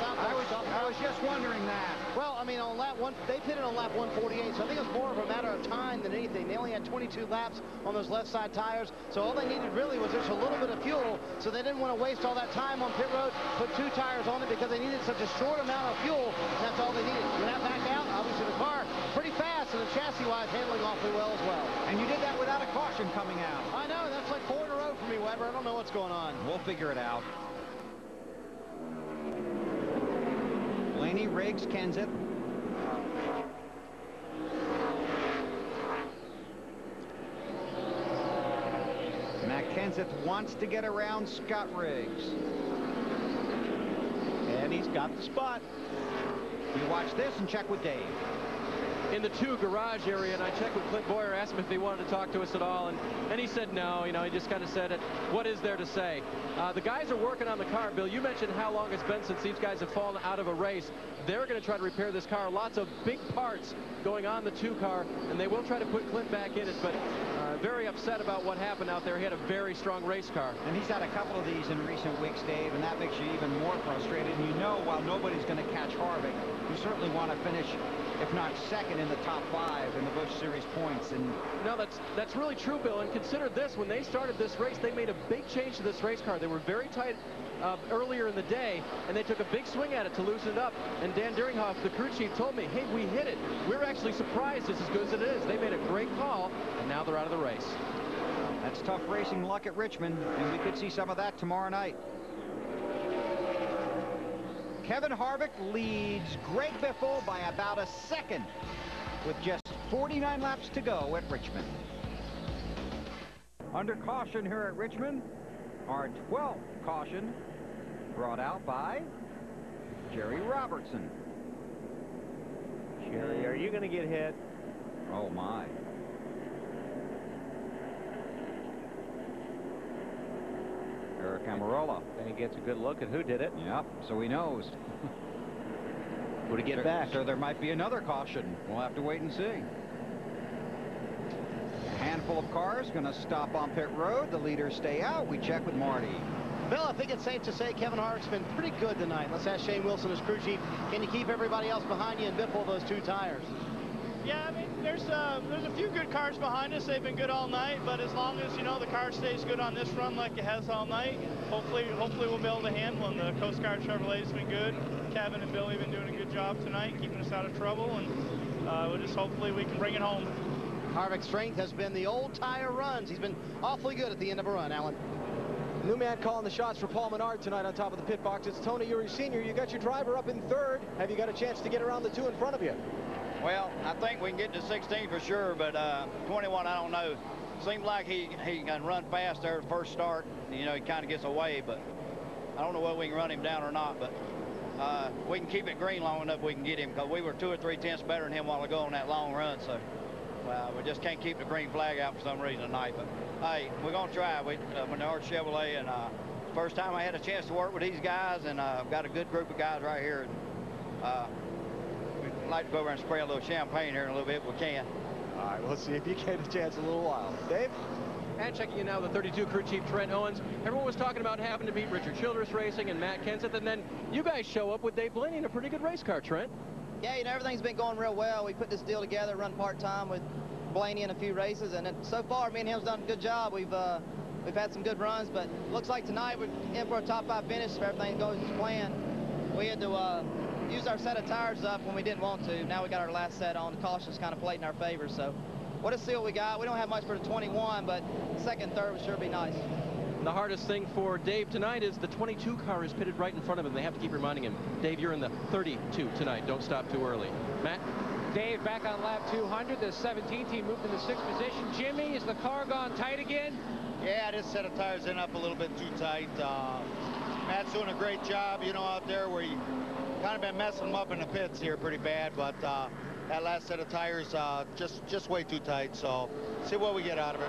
stop? I was just wondering that. Well, I mean, on lap 1, they pitted on lap 148, so I think it was more of a matter of time than anything. They only had 22 laps on those left side tires, so all they needed really was just a little bit of fuel, so they didn't want to waste all that time on pit road, put 2 tires on it because they needed such a short amount of fuel, and that's all they needed. When that back out, obviously the car pretty fast, and the chassis-wise handling awfully well as well. And you did that without a caution coming out. I know, that's like 4 in a row for me, Weber. I don't know what's going on. We'll figure it out. Blaney, Riggs, Kenseth. Matt Kenseth wants to get around Scott Riggs. And he's got the spot. You watch this and check with Dave. In the 2 garage area, and I checked with Clint Bowyer, asked him if he wanted to talk to us at all, and he said no. You know, he just kind of said it. What is there to say? The guys are working on the car. Bill, you mentioned how long it's been since these guys have fallen out of a race. They're going to try to repair this car. Lots of big parts going on the 2 car, and they will try to put Clint back in it, but very upset about what happened out there. He had a very strong race car. And he's had a couple of these in recent weeks, Dave, and that makes you even more frustrated. And you know, while nobody's going to catch Harvick, you certainly want to finish, if not second, in the top 5 in the Busch Series points. And no, that's really true, Bill. And consider this: when they started this race, they made a big change to this race car. They were very tight earlier in the day, and they took a big swing at it to loosen it up. And Dan Deringhoff, the crew chief, told me, hey, we hit it. We're actually surprised it's as good as it is. They made a great call, and now they're out of the race. That's tough racing luck at Richmond, and we could see some of that tomorrow night. Kevin Harvick leads Greg Biffle by about a second with just 49 laps to go at Richmond. Under caution here at Richmond, our 12th caution brought out by Jerry Robertson. Jerry, are you going to get hit? Oh, my. Eric Amarola. And he gets a good look at who did it. Yep, so he knows. Would he get back? So there might be another caution. We'll have to wait and see. A handful of cars going to stop on pit road. The leaders stay out. We check with Marty. Bill, I think it's safe to say Kevin Harvick's been pretty good tonight. Let's ask Shane Wilson, as crew chief. Can you keep everybody else behind you and Biffle those 2 tires? Yeah, I mean, there's a few good cars behind us. They've been good all night, but as long as, you know, the car stays good on this run like it has all night, hopefully we'll be able to handle them. The Coast Guard Chevrolet's been good. Kevin and Billy have been doing a good job tonight, keeping us out of trouble, and we'll just hopefully we can bring it home. Harvick's strength has been the old tire runs. He's been awfully good at the end of a run, Alan. New man calling the shots for Paul Menard tonight on top of the pit box. It's Tony Uri Sr. You got your driver up in 3rd. Have you got a chance to get around the 2 in front of you? Well, I think we can get to 16 for sure, but 21, I don't know. Seems like he can run fast there at first start. You know, he kind of gets away, but I don't know whether we can run him down or not. But we can keep it green long enough we can get him, because we were 2 or 3 tenths better than him a while ago on that long run. So we just can't keep the green flag out for some reason tonight. But hey, we're gonna try. Menard Chevrolet, and first time I had a chance to work with these guys, and I've got a good group of guys right here. We'd like to go over and spray a little champagne here in a little bit if we can. All right, let's see if you get a chance in a little while. Dave? And checking in now, the 32 crew chief, Trent Owens. Everyone was talking about having to beat Richard Childress Racing and Matt Kenseth, and then you guys show up with Dave Blaney in a pretty good race car, Trent. Yeah, you know, everything's been going real well. We put this deal together, run part-time with Blaney in a few races, and so far, me and him's done a good job. We've had some good runs, but looks like tonight we're in for a top 5 finish if everything goes as planned. We had to use our set of tires up when we didn't want to. Now we got our last set on. The caution's kind of played in our favor, so what a seal we got. We don't have much for the 21, but second and third would sure be nice. The hardest thing for Dave tonight is the 22 car is pitted right in front of him. They have to keep reminding him, Dave, you're in the 32 tonight. Don't stop too early. Matt? Dave back on lap 200. The 17 team moved in the 6th position. Jimmy, is the car gone tight again? Yeah, this set of tires in up a little bit too tight. Matt's doing a great job, you know, out there where he kind of been messing them up in the pits here pretty bad, but that last set of tires just way too tight, so see what we get out of it.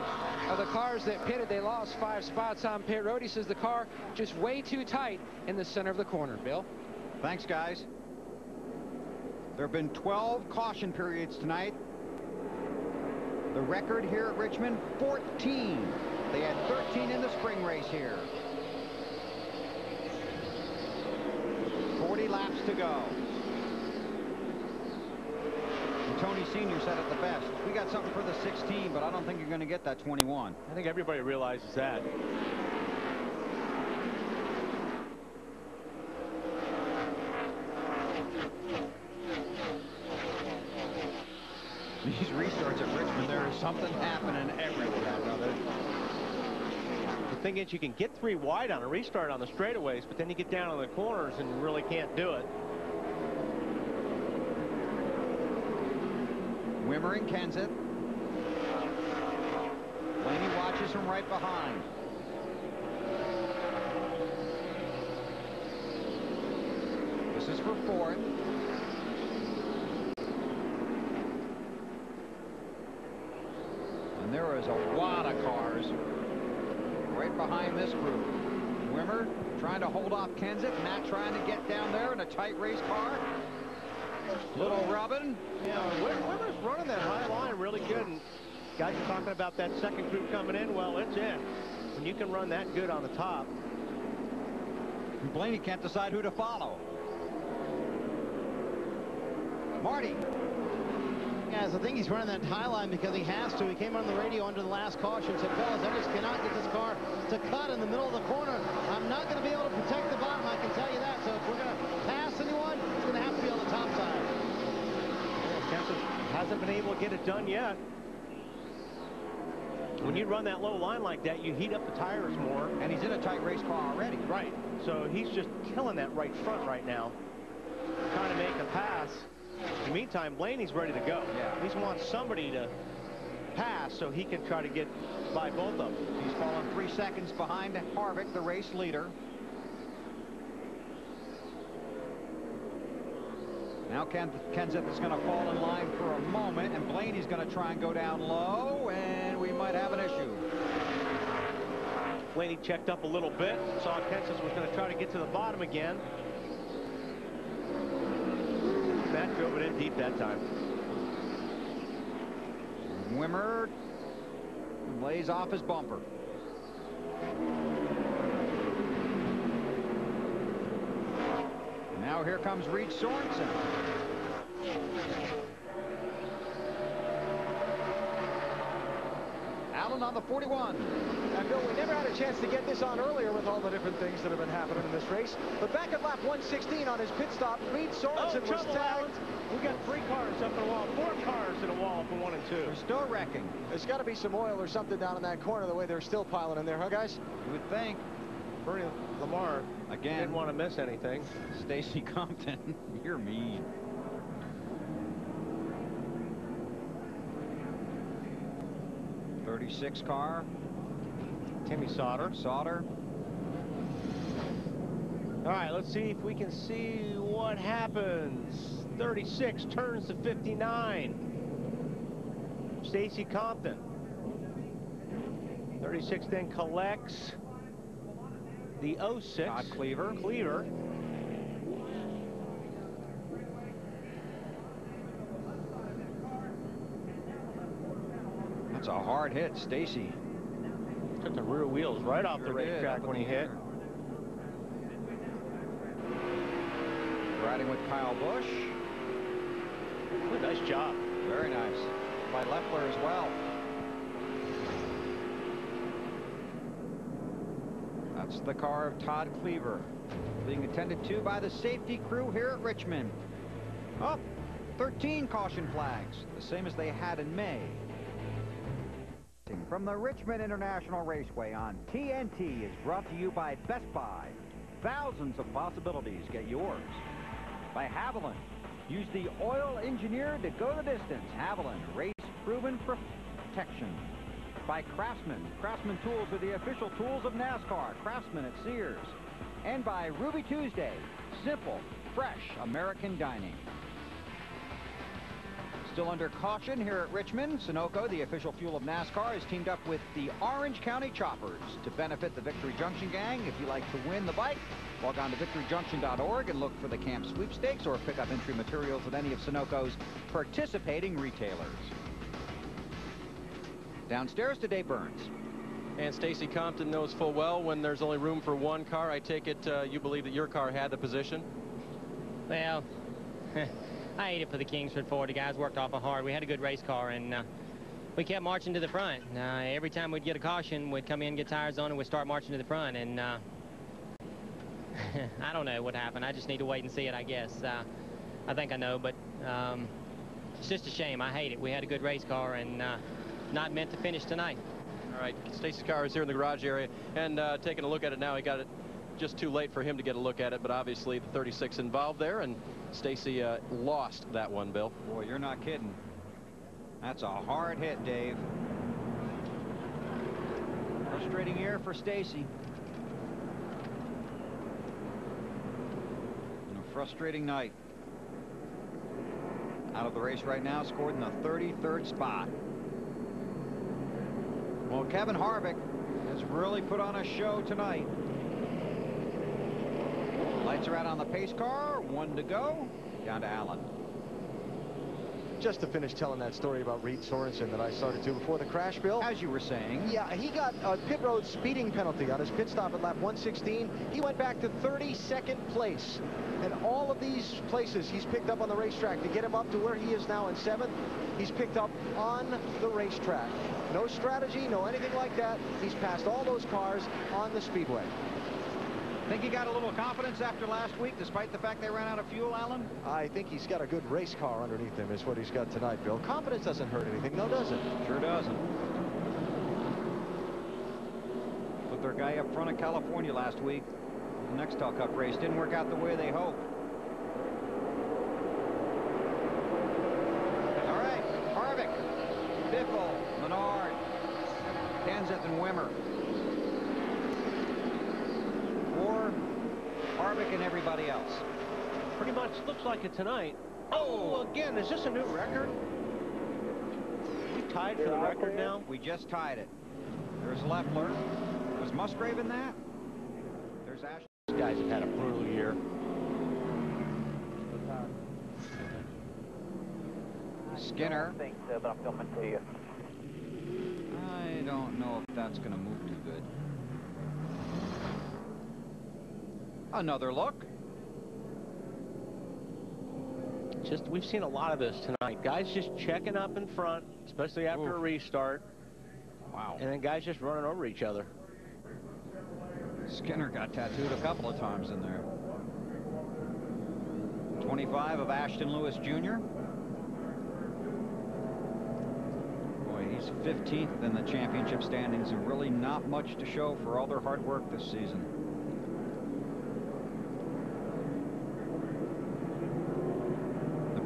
Of the cars that pitted, they lost 5 spots on pit road. He says the car just way too tight in the center of the corner. Bill? Thanks, guys. There have been 12 caution periods tonight. The record here at Richmond, 14. They had 13 in the spring race here. 40 laps to go. And Tony Sr. said it the best. We got something for the 16, but I don't think you're going to get that 21. I think everybody realizes that. These restarts at Richmond, there is something happening everywhere. The thing is, you can get 3 wide on a restart on the straightaways, but then you get down on the corners and really can't do it. Wimmer and Kenseth. Blaney watches from right behind. This is for 4th. And there is a wad of cars right behind this group. Wimmer trying to hold off Kenseth. Matt trying to get down there in a tight race car. Little rubbing. Yeah, Wimmer's running that high line really good. And guys are talking about that second group coming in. Well, it's in. When you can run that good on the top. And Blaney can't decide who to follow. Marty. Yeah, I think he's running that high line because he has to. He came on the radio under the last caution, said, fellas, I just cannot get this car to cut in the middle of the corner. I'm not going to be able to protect the bottom, I can tell you that. So if we're going to pass anyone, it's going to have to be on the top side. Kenseth hasn't been able to get it done yet. When you run that low line like that, you heat up the tires more. And he's in a tight race car already. Right. So he's just killing that right front right now. Trying to make a pass. In the meantime, Blaney's ready to go. Yeah. He just wants somebody to pass so he can try to get by both of them. He's fallen 3 seconds behind Harvick, the race leader. Now Kenseth is going to fall in line for a moment, and Blaney's going to try and go down low, and we might have an issue. Blaney checked up a little bit, saw Kenseth was going to try to get to the bottom again. Matt drove it in deep that time. Wimmer lays off his bumper. Now here comes Reed Sorensen. Allen on the 41. And Bill, we never had a chance to get this on earlier with all the different things that have been happening in this race. But back at lap 116 on his pit stop, Reed Sorensen was tagged. We got 3 cars up in a wall, 4 cars in a wall for 1 and 2. They're still wrecking. There's got to be some oil or something down in that corner the way they're still piling in there, huh, guys? You would think. Bernie Lamar again didn't want to miss anything. Stacy Compton, you're mean. '36 car. Timmy Sauter. All right, let's see if we can see what happens. 36 turns to 59. Stacy Compton. 36 then collects the 06. Todd Cleaver. That's a hard hit, Stacy. Took the rear wheels right off the racetrack when he hit. Riding with Kyle Busch. Ooh, nice job. Very nice. By Leffler as well. That's the car of Todd Cleaver, being attended to by the safety crew here at Richmond. Oh, 13 caution flags, the same as they had in May. From the Richmond International Raceway on TNT is brought to you by Best Buy. Thousands of possibilities, get yours. By Haviland. Use the oil engineer to go the distance. Haviland, race-proven protection. By Craftsman. Craftsman tools are the official tools of NASCAR. Craftsman at Sears. And by Ruby Tuesday. Simple, fresh American dining. Still under caution here at Richmond. Sunoco, the official fuel of NASCAR, has teamed up with the Orange County Choppers to benefit the Victory Junction gang. If you like to win the bike, log on to victoryjunction.org and look for the camp sweepstakes or pick up entry materials at any of Sunoco's participating retailers. Downstairs to Dave Burns. And Stacy Compton knows full well when there's only room for one car. I take it you believe that your car had the position? Well, I ate it for the Kingsford 40. The guys worked awful hard. We had a good race car, and we kept marching to the front. Every time we'd get a caution, we'd come in, get tires on, and we'd start marching to the front. And I don't know what happened. I just need to wait and see it, I guess. I think I know, but it's just a shame. I hate it. We had a good race car, and not meant to finish tonight. All right, Stacy's car is here in the garage area, and taking a look at it now. He got it just too late for him to get a look at it, but obviously the 36 involved there, and Stacy lost that one, Bill. Boy, you're not kidding. That's a hard hit, Dave. Frustrating year for Stacy. And a frustrating night. Out of the race right now, scored in the 33rd spot. Well, Kevin Harvick has really put on a show tonight. Lights are out on the pace car. 1 to go. Down to Allen. Just to finish telling that story about Reed Sorensen that I started to before the crash, Bill. As you were saying. Yeah, he got a pit road speeding penalty on his pit stop at lap 116. He went back to 32nd place. And all of these places he's picked up on the racetrack to get him up to where he is now in 7th, he's picked up on the racetrack. No strategy, no anything like that. He's passed all those cars on the speedway. Think he got a little confidence after last week, despite the fact they ran out of fuel, Alan? I think he's got a good race car underneath him, is what he's got tonight, Bill. Confidence doesn't hurt anything, no, does it? Sure doesn't. Put their guy up front in California last week. The NEXTEL Cup race didn't work out the way they hoped. All right, Harvick, Biffle, Menard, Kenseth, and Wimmer. Or Harvick and everybody else. Pretty much looks like it tonight. Oh, again, is this a new record? We tied for the record now? We just tied it. There's Leffler. Was Musgrave in that? There's Ash. These guys have had a brutal year. Skinner. I don't think so, but I'm coming to you. I don't know if that's going to move too good. Another look. Just, we've seen a lot of this tonight. Guys just checking up in front, especially after a restart. Wow. And then guys just running over each other. Skinner got tattooed a couple of times in there. 25 of Ashton Lewis Jr. Boy, he's 15th in the championship standings and really not much to show for all their hard work this season.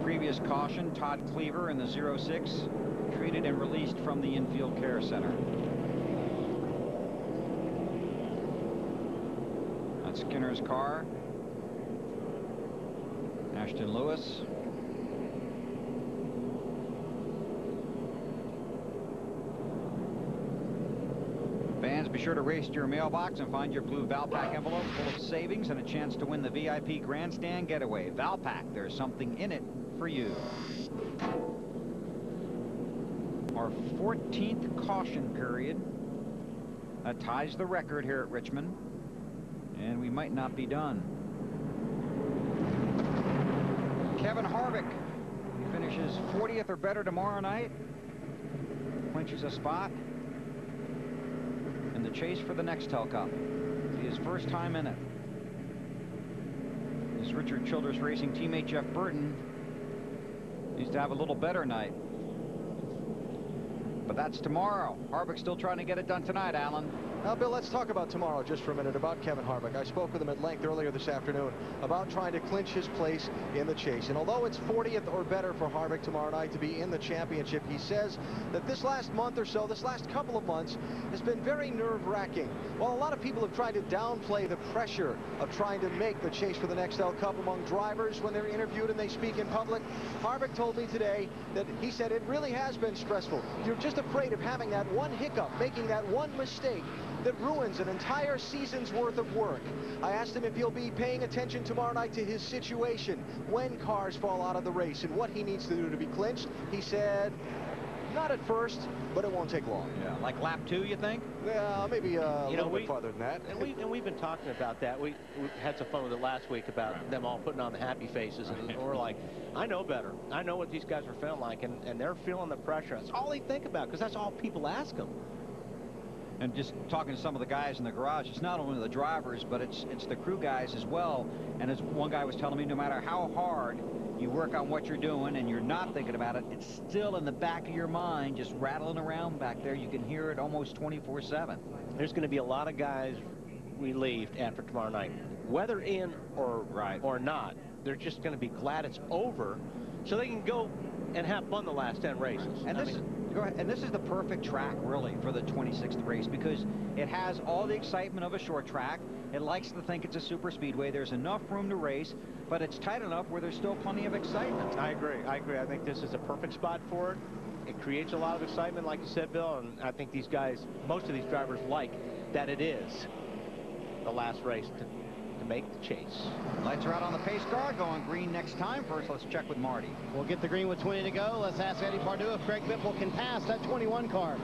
Previous caution, Todd Cleaver in the 06, treated and released from the infield care center. That's Skinner's car. Ashton Lewis. Fans, be sure to race to your mailbox and find your blue Valpak envelope full of savings and a chance to win the VIP Grandstand Getaway. Valpak, there's something in it for you. Our 14th caution period. That ties the record here at Richmond. And we might not be done. Kevin Harvick finished Finishes 40th or better tomorrow night. Clinches a spot in the chase for the NEXTEL Cup. His first time in it. His Richard Childress Racing teammate Jeff Burton needs to have a little better night. But that's tomorrow. Harvick still trying to get it done tonight, Alan. Now, Bill, let's talk about tomorrow just for a minute, about Kevin Harvick. I spoke with him at length earlier this afternoon about trying to clinch his place in the chase. And although it's 40th or better for Harvick tomorrow night to be in the championship, he says that this last month or so, this last couple of months, has been very nerve-wracking. While a lot of people have tried to downplay the pressure of trying to make the chase for the NEXTEL Cup among drivers when they're interviewed and they speak in public, Harvick told me today that he said it really has been stressful. You're just afraid of having that one hiccup, making that one mistake that ruins an entire season's worth of work. I asked him if he'll be paying attention tomorrow night to his situation when cars fall out of the race and what he needs to do to be clinched. He said, not at first, but it won't take long. Yeah, like lap 2, you think? Yeah, maybe a little bit farther than that. And we've been talking about that. We had some fun with it last week about them all putting on the happy faces. And we're like, I know better. I know what these guys are feeling like, and they're feeling the pressure. That's all they think about, because that's all people ask them. And just talking to some of the guys in the garage, it's not only the drivers, but it's the crew guys as well. And as one guy was telling me, no matter how hard you work on what you're doing and you're not thinking about it, it's still in the back of your mind, just rattling around back there. You can hear it almost 24/7. There's going to be a lot of guys relieved after tomorrow night, whether in or not. They're just going to be glad it's over, so they can go and have fun the last 10 races. And this is the perfect track, really, for the 26th race, because it has all the excitement of a short track. It likes to think it's a super speedway. There's enough room to race, but it's tight enough where there's still plenty of excitement. I agree. I think this is a perfect spot for it. It creates a lot of excitement, like you said, Bill, and I think these guys, most of these drivers, like that it is the last race to make the chase. Lights are out on the pace car, going green next time. First, let's check with Marty. We'll get the green with 20 to go. Let's ask Eddie Pardue if Greg Biffle can pass that 21 car.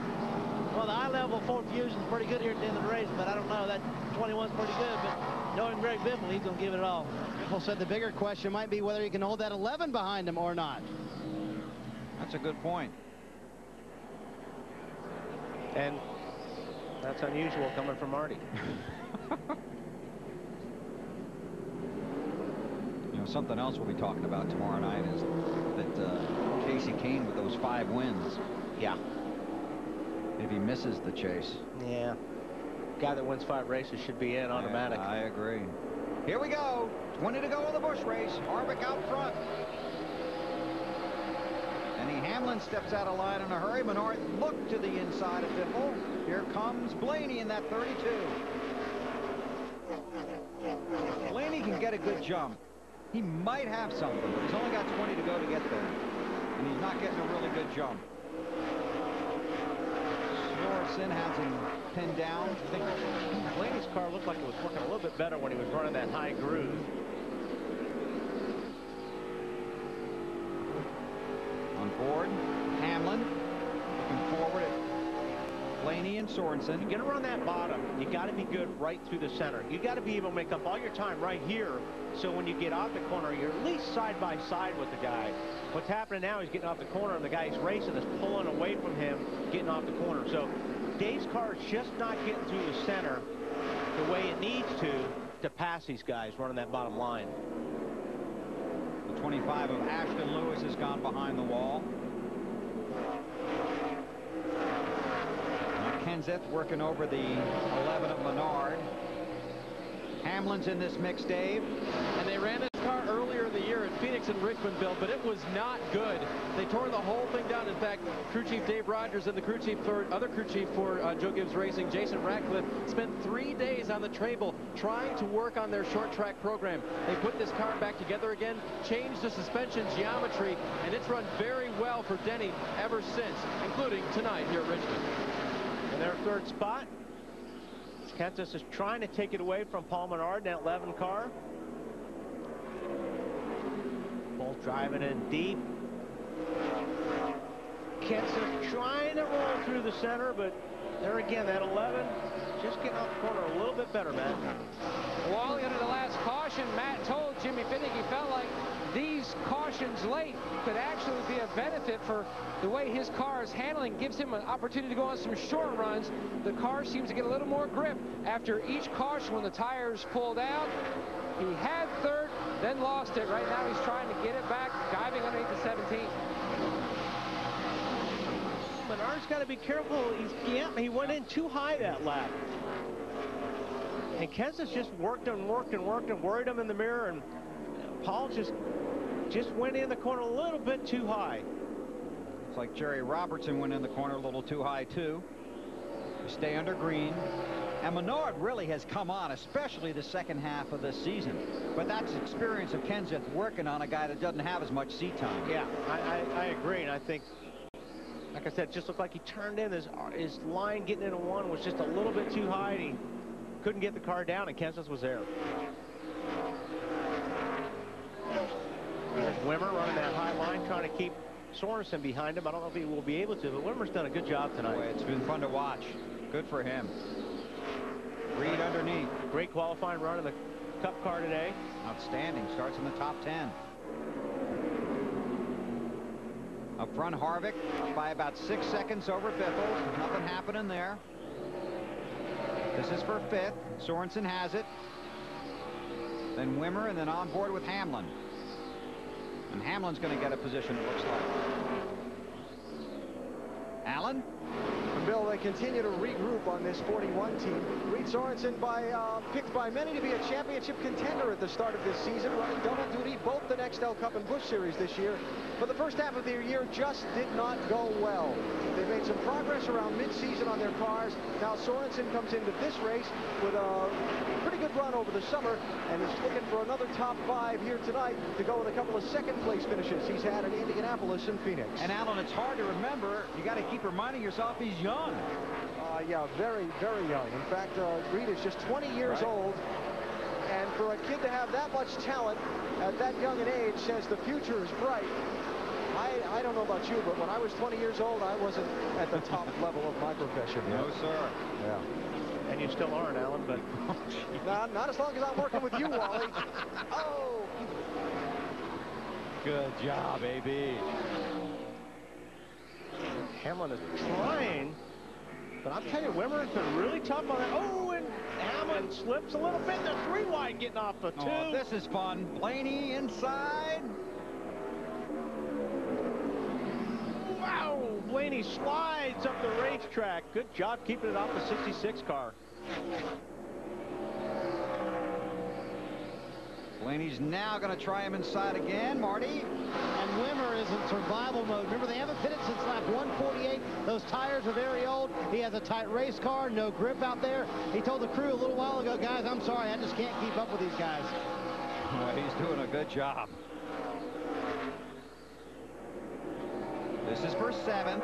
Well, the high-level Ford Fusion is pretty good here at the end of the race, but I don't know. That 21's pretty good, but knowing Greg Biffle, he's going to give it all. Biffle said the bigger question might be whether he can hold that 11 behind him or not. That's a good point. And that's unusual coming from Marty. You know, something else we'll be talking about tomorrow night is that Casey Kane with those 5 wins. Yeah. If he misses the chase. Yeah. Guy that wins 5 races should be in automatic. Yeah, I agree. Here we go. 20 to go in the Busch race. Harvick out front. Denny Hamlin steps out of line in a hurry. Menard looked to the inside of Biffle. Here comes Blaney in that 32. Blaney can get a good jump. He might have something, but he's only got 20 to go to get there. And he's not getting a really good jump. Sorensen has him pinned down. I think Blaney's car looked like it was working a little bit better when he was running that high groove. On board, Hamlin looking forward at Blaney and Sorensen. You're going to run that bottom. You got to be good right through the center. You got to be able to make up all your time right here, so when you get off the corner, you're at least side by side with the guy. What's happening now is getting off the corner, and the guy he's racing is pulling away from him, getting off the corner. So Dave's car is just not getting through the center the way it needs to pass these guys running that bottom line. The 25 of Ashton Lewis has gone behind the wall. Kenseth working over the 11 of Menard. Hamlin's in this mix, Dave. And they ran this car earlier in the year at Phoenix and Richmond, Bill, but it was not good. They tore the whole thing down. In fact, crew chief Dave Rogers and the crew chief for other crew chief for Joe Gibbs Racing, Jason Ratcliffe, spent 3 days on the Trable trying to work on their short track program. They put this car back together again, changed the suspension geometry, and it's run very well for Denny ever since, including tonight here at Richmond. In their 3rd spot, Kenseth is trying to take it away from Paul Menard in that 11 car. Both driving in deep. Kenseth trying to roll through the center, but there again, that 11 just getting off the corner a little bit better, Matt. Wally under the last caution. Matt told Jimmy Finick he felt like these cautions late could actually be a benefit for the way his car is handling. Gives him an opportunity to go on some short runs. The car seems to get a little more grip after each caution when the tires pulled out. He had third, then lost it. Right now he's trying to get it back, diving underneath the 17th. Menard's got to be careful. He went in too high that lap. And Kenseth just worked and worried him in the mirror, and Paul just went in the corner a little bit too high. It's like Jerry Robertson went in the corner a little too high too. You stay under green. And Menard really has come on, especially the second half of this season. But that's the experience of Kenseth working on a guy that doesn't have as much seat time. Yeah, I agree, and I think, like I said, it just looked like he turned in. His line getting into one was just a little bit too high, and he couldn't get the car down, and Kenseth was there. There's Wimmer running that high line, trying to keep Sorensen behind him. I don't know if he will be able to, but Wimmer's done a good job tonight. Boy, it's been fun to watch. Good for him. Reed underneath. Great qualifying run in the Cup car today. Outstanding. Starts in the top 10. Up front, Harvick by about 6 seconds over Biffle. Nothing happening there. This is for 5th. Sorensen has it. Then Wimmer, and then on board with Hamlin. And Hamlin's going to get a position, it looks like. Allen? And Bill, they continue to regroup on this 41 team. Reed Sorensen picked by many to be a championship contender at the start of this season, running double duty, both the NEXTEL Cup and Busch Series this year. But the first half of the year just did not go well. They made some progress around mid-season on their cars. Now Sorensen comes into this race with a pretty good run over the summer, and is looking for another top 5 here tonight to go with a couple of second-place finishes he's had in Indianapolis and Phoenix. And Allen, it's hard to remember. You got to keep reminding yourself he's young. Yeah, very, very young. In fact, Reed is just 20 years old. And for a kid to have that much talent at that young an age says the future is bright. I don't know about you, but when I was 20 years old, I wasn't at the top level of my profession. No, sir. Yeah. And you still aren't, Alan, but... not as long as I'm working with you, Wally. Oh! Good job, AB. Hamlin is trying, but I'll tell you, Wimmer has been really tough on it. Oh, and Hamlin slips a little bit. The 3 wide getting off the 2. Oh, this is fun. Blaney inside. Wow, Blaney slides up the racetrack. Good job keeping it off the 66 car. Blaney's now going to try him inside again, Marty. And Wimmer is in survival mode. Remember, they haven't pitted since lap 148. Those tires are very old. He has a tight race car, no grip out there. He told the crew a little while ago, guys, I'm sorry, I just can't keep up with these guys. Well, he's doing a good job. This is for 7th.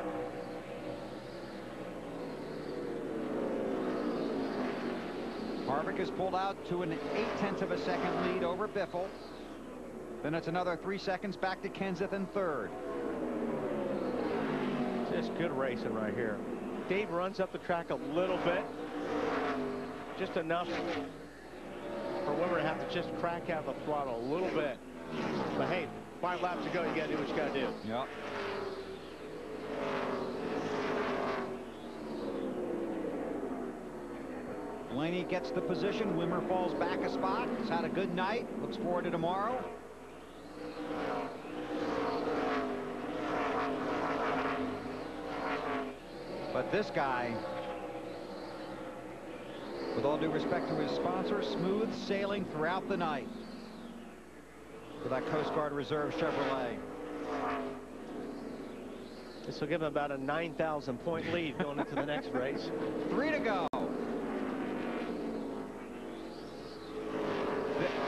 Harvick is pulled out to an 0.8 of a second lead over Biffle. Then it's another 3 seconds back to Kenseth in 3rd. Just good racing right here. Dave runs up the track a little bit. Just enough for Wimmer to have to just crack out the throttle a little bit. But hey, 5 laps to go, you got to do what you got to do. Yep. Blaney gets the position. Wimmer falls back a spot. He's had a good night. Looks forward to tomorrow. But this guy, with all due respect to his sponsor, smooth sailing throughout the night for that Coast Guard Reserve Chevrolet. This will give him about a 9,000 point lead going into the next race. 3 to go.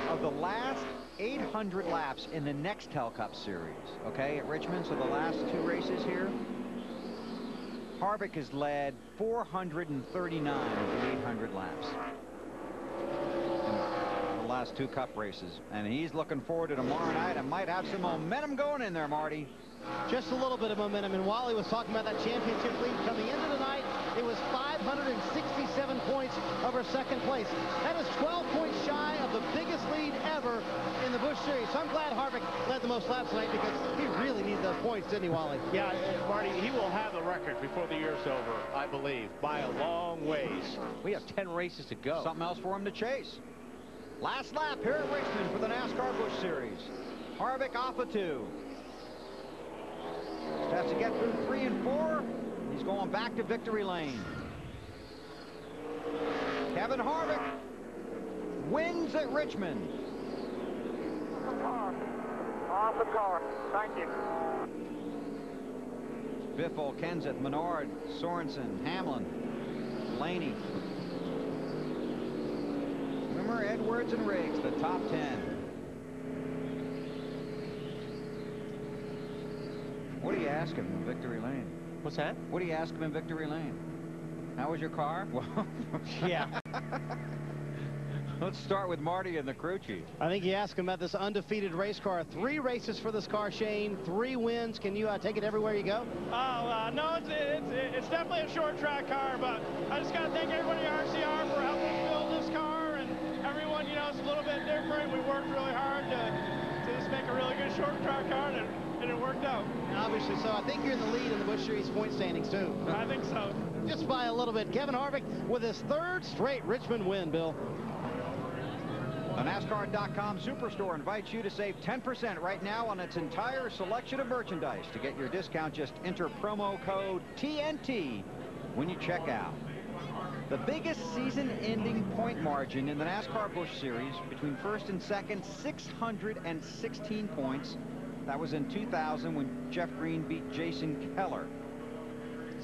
Of the last 800 laps in the NEXTEL Cup Series, okay, at Richmond, so the last 2 races here, Harvick has led 439 of the 800 laps in the last 2 Cup races, and he's looking forward to tomorrow night and might have some momentum going in there, Marty. Just a little bit of momentum, and Wally was talking about that championship lead coming into the night. It was 567 points points over second place. That is 12 points shy of the biggest lead ever in the Busch Series. So I'm glad Harvick led the most laps tonight because he really needed those points, didn't he, Wally? Yeah, Marty, he will have the record before the year's over, I believe, by a long ways. We have 10 races to go. Something else for him to chase. Last lap here at Richmond for the NASCAR Busch Series. Harvick off of 2. Has to get through 3 and 4. He's going back to victory lane. Kevin Harvick wins at Richmond. Awesome car. Thank you. Biffle, Kenseth, Menard, Sorensen, Hamlin, Blaney, Wimmer, Edwards, and Riggs, the top 10. What do you ask him in victory lane? What's that? What do you ask him in victory lane? How was your car? Well, yeah. Let's start with Marty and the crew chief. I think you asked him about this undefeated race car. 3 races for this car, Shane. 3 wins. Can you take it everywhere you go? Oh, no, it's definitely a short track car, but I just got to thank everybody at RCR for helping us build this car, and everyone, you know, it's a little bit different. We worked really hard to just make a really good short track car, and it worked out. Obviously so. I think you're in the lead in the Busch Series point standings, too. I think so. Just by a little bit. Kevin Harvick with his 3rd straight Richmond win, Bill. The NASCAR.com Superstore invites you to save 10% right now on its entire selection of merchandise. To get your discount, just enter promo code TNT when you check out. The biggest season-ending point margin in the NASCAR Busch Series between first and second, 616 points. That was in 2000 when Jeff Green beat Jason Keller.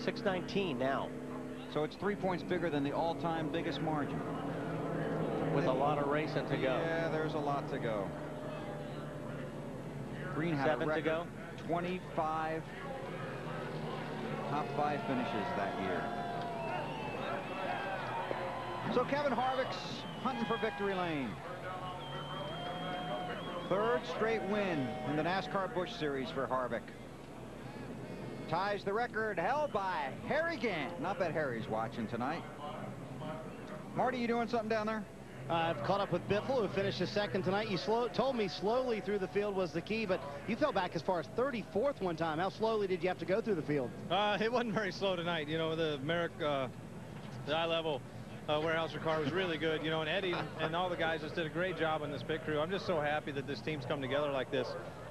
619 now. So it's 3 points bigger than the all-time biggest margin. With a lot of racing to go. Yeah, there's a lot to go. Green had 7 a record to go. 25 top 5 finishes that year. So Kevin Harvick's hunting for victory lane. 3rd straight win in the NASCAR Busch Series for Harvick. Ties the record held by Harry Gant. Not that Harry's watching tonight. Marty, you doing something down there? I've caught up with Biffle, who finished his 2nd tonight. You told me slowly through the field was the key, but you fell back as far as 34th one time. How slowly did you have to go through the field? It wasn't very slow tonight. You know, the Merrick, the high-level Weyerhaeuser car was really good. You know, and Eddie and all the guys just did a great job on this pit crew. I'm just so happy that this team's come together like this.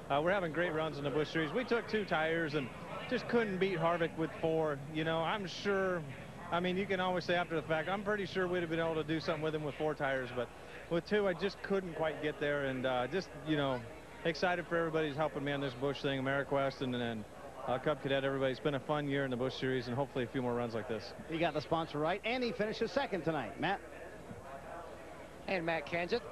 We're having great runs in the Busch Series. We took 2 tires and just couldn't beat Harvick with 4. You know, I'm sure, I mean, you can always say after the fact, I'm pretty sure we'd have been able to do something with him with 4 tires, but with 2, I just couldn't quite get there. And just, you know, excited for everybody who's helping me on this Busch thing, AmeriQuest and then Cub Cadet, everybody. It's been a fun year in the Busch Series, and hopefully a few more runs like this. You got the sponsor right, and he finishes 2nd tonight. Matt? And Matt Kenseth.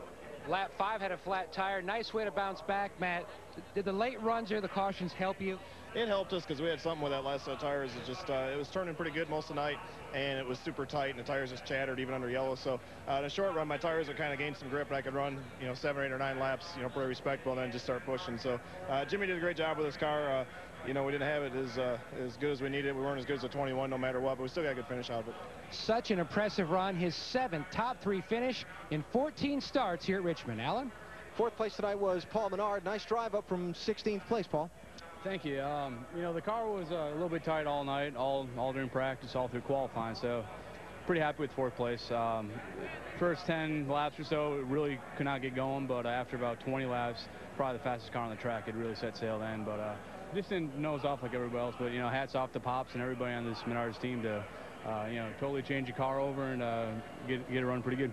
Lap 5 had a flat tire. Nice way to bounce back, Matt. Did the late runs or the cautions help you? It helped us because we had something with that last set of tires. It just it was turning pretty good most of the night, and it was super tight, and the tires just chattered even under yellow. So in the short run, my tires have kind of gained some grip, and I could run, you know, 7 or 8 or 9 laps, you know, pretty respectable, and then just start pushing. So Jimmy did a great job with his car. You know, we didn't have it as good as we needed. We weren't as good as a 21 no matter what, but we still got a good finish out of it. Such an impressive run. His 7th top 3 finish in 14 starts here at Richmond. Alan? 4th place tonight was Paul Menard. Nice drive up from 16th place, Paul. Thank you. You know, the car was a little bit tight all night, all during practice, all through qualifying, so pretty happy with 4th place. First 10 laps or so, it really could not get going, but after about 20 laps, probably the fastest car on the track. It really set sail then, but just didn't nose off like everybody else. But, you know, hats off to Pops and everybody on this Menards team to, you know, totally change the car over and get it run pretty good.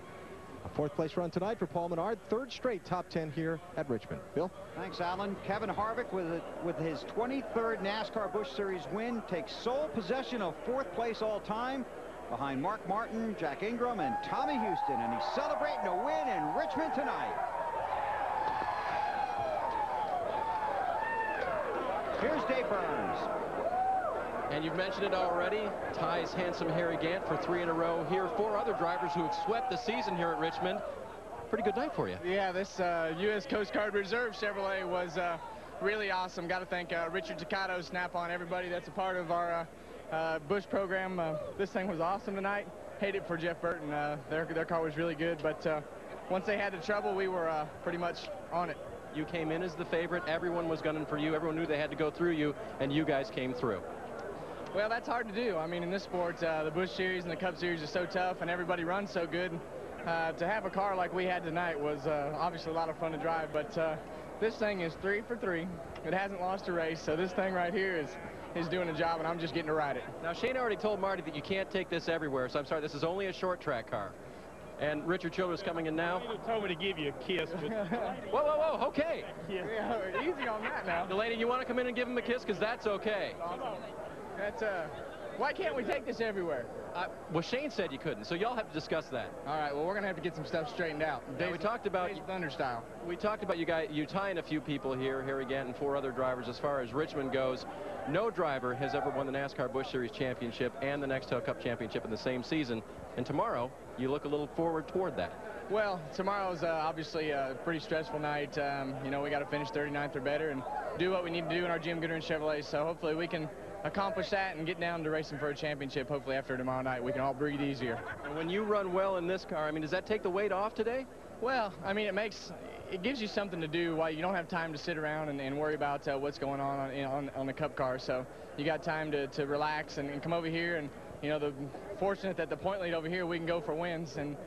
A 4th place run tonight for Paul Menard. 3rd straight top 10 here at Richmond. Bill? Thanks, Alan. Kevin Harvick with his 23rd NASCAR Busch Series win takes sole possession of 4th place all time behind Mark Martin, Jack Ingram, and Tommy Houston. And he's celebrating a win in Richmond tonight. Here's Dave Burns. And you've mentioned it already, ties handsome Harry Gant for 3 in a row here. 4 other drivers who have swept the season here at Richmond. Pretty good night for you. Yeah, this U.S. Coast Guard Reserve Chevrolet was really awesome. Got to thank Richard Toccato, Snap-on, everybody that's a part of our Busch program. This thing was awesome tonight. hate it for Jeff Burton. Their car was really good, but once they had the trouble, we were pretty much on it. You came in as the favorite. Everyone was gunning for you. Everyone knew they had to go through you, and you guys came through. Well, that's hard to do. I mean, in this sport, the Busch Series and the Cup Series are so tough, and everybody runs so good. To have a car like we had tonight was obviously a lot of fun to drive, but this thing is 3 for 3. It hasn't lost a race, so this thing right here is doing a job, and I'm just getting to ride it. Now, Shane already told Marty that you can't take this everywhere, so I'm sorry, this is only a short track car. And Richard Childress coming in now. You told me to give you a kiss. But... whoa, whoa, whoa, okay. Yeah, easy on that now. Delaney, you want to come in and give him a kiss? Because that's okay. That's, why can't we take this everywhere? Well, Shane said you couldn't, so y'all have to discuss that. All right, well, we're going to have to get some stuff straightened out. We talked about Thunder style. We talked about you tying a few people here, Harry Gant and 4 other drivers. As far as Richmond goes, no driver has ever won the NASCAR Busch Series Championship and the NEXTEL Cup Championship in the same season. And tomorrow, you look a little forward toward that. Well, tomorrow's obviously a pretty stressful night. You know, we got to finish 39th or better and do what we need to do in our Jim Goodwin Chevrolet. So hopefully we can accomplish that and get down to racing for a championship. Hopefully after tomorrow night we can all breathe easier. And when you run well in this car, I mean, does that take the weight off today? Well, I mean, it gives you something to do while you don't have time to sit around and worry about what's going on the Cup car. So you got time to relax and come over here, and you know, fortunate that the point lead over here we can go for wins and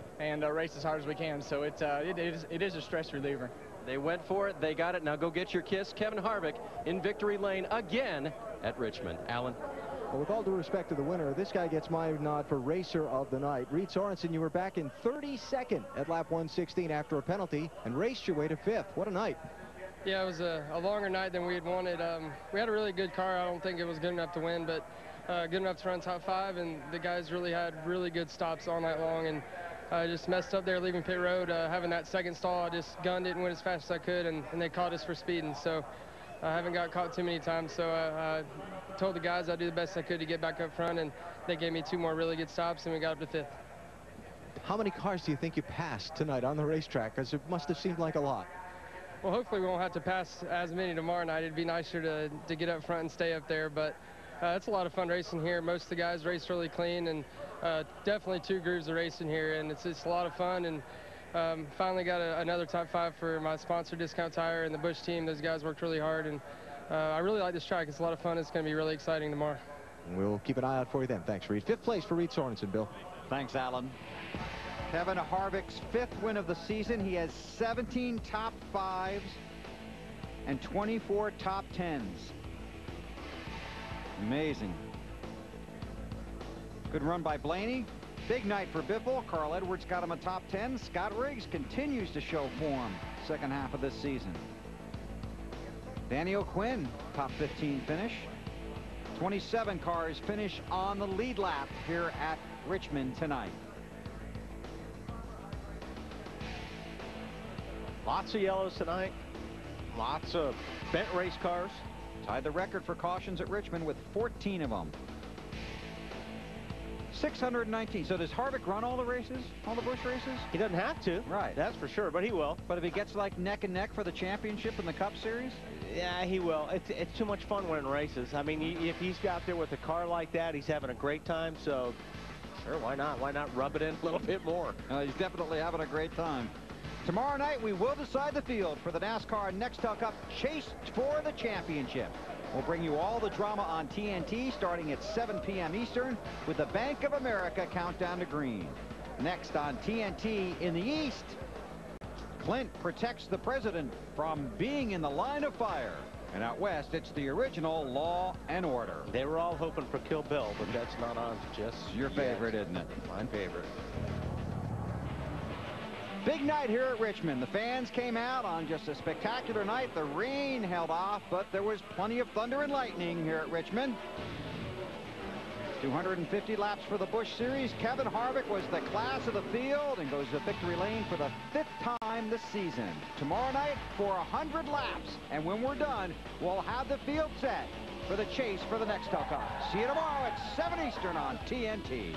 race as hard as we can. So it is a stress reliever. They went for it. They got it. Now go get your kiss. Kevin Harvick in victory lane again at Richmond. Alan. Well, with all due respect to the winner, this guy gets my nod for Racer of the Night. Reed Sorensen, you were back in 32nd at lap 116 after a penalty and raced your way to 5th. What a night. Yeah, it was a longer night than we had wanted. We had a really good car. I don't think it was good enough to win, but good enough to run top 5, and the guys really had really good stops all night long, and I just messed up there leaving pit road. Having that second stall, I just gunned it and went as fast as I could, and they caught us for speeding. So I haven't got caught too many times, so I told the guys I'd do the best I could to get back up front, and they gave me 2 more really good stops, and we got up to 5th. How many cars do you think you passed tonight on the racetrack? Because it must have seemed like a lot. Well, hopefully we won't have to pass as many tomorrow night. It'd be nicer to get up front and stay up there, but it's a lot of fun racing here. Most of the guys race really clean, and definitely 2 grooves of racing here, and it's a lot of fun. And finally got another top 5 for my sponsor, Discount Tire, and the Busch team. Those guys worked really hard, and I really like this track. It's a lot of fun. It's going to be really exciting tomorrow. We'll keep an eye out for you then. Thanks, Reed. 5th place for Reed Sorensen, Bill. Thanks, Alan. Kevin Harvick's 5th win of the season. He has 17 top 5s and 24 top 10s. Amazing. Good run by Blaney. Big night for Biffle. Carl Edwards got him a top 10. Scott Riggs continues to show form second half of this season. Danny O'Quinn, top 15 finish. 27 cars finish on the lead lap here at Richmond tonight. Lots of yellows tonight. Lots of bent race cars. Tied the record for cautions at Richmond with 14 of them. 619. So does Harvick run all the races, all the Busch races? He doesn't have to. Right. That's for sure, but he will. But if he gets like neck and neck for the championship in the Cup Series? Yeah, he will. It's too much fun winning races. I mean, if he's out there with a car like that, he's having a great time. So, sure, why not? Why not rub it in a little bit more? He's definitely having a great time. Tomorrow night, we will decide the field for the NASCAR NEXTEL Cup Chase for the Championship. We'll bring you all the drama on TNT starting at 7 p.m. Eastern with the Bank of America Countdown to Green. Next on TNT in the East, Clint protects the president from being in the line of fire. And out west, it's the original Law and Order. They were all hoping for Kill Bill, but that's not on just your favorite, isn't it? My favorite. Big night here at Richmond. The fans came out on just a spectacular night. The rain held off, but there was plenty of thunder and lightning here at Richmond. 250 laps for the Busch Series. Kevin Harvick was the class of the field and goes to victory lane for the 5th time this season. Tomorrow night for 100 laps. And when we're done, we'll have the field set for the chase for the NEXTEL Cup. See you tomorrow at 7 Eastern on TNT.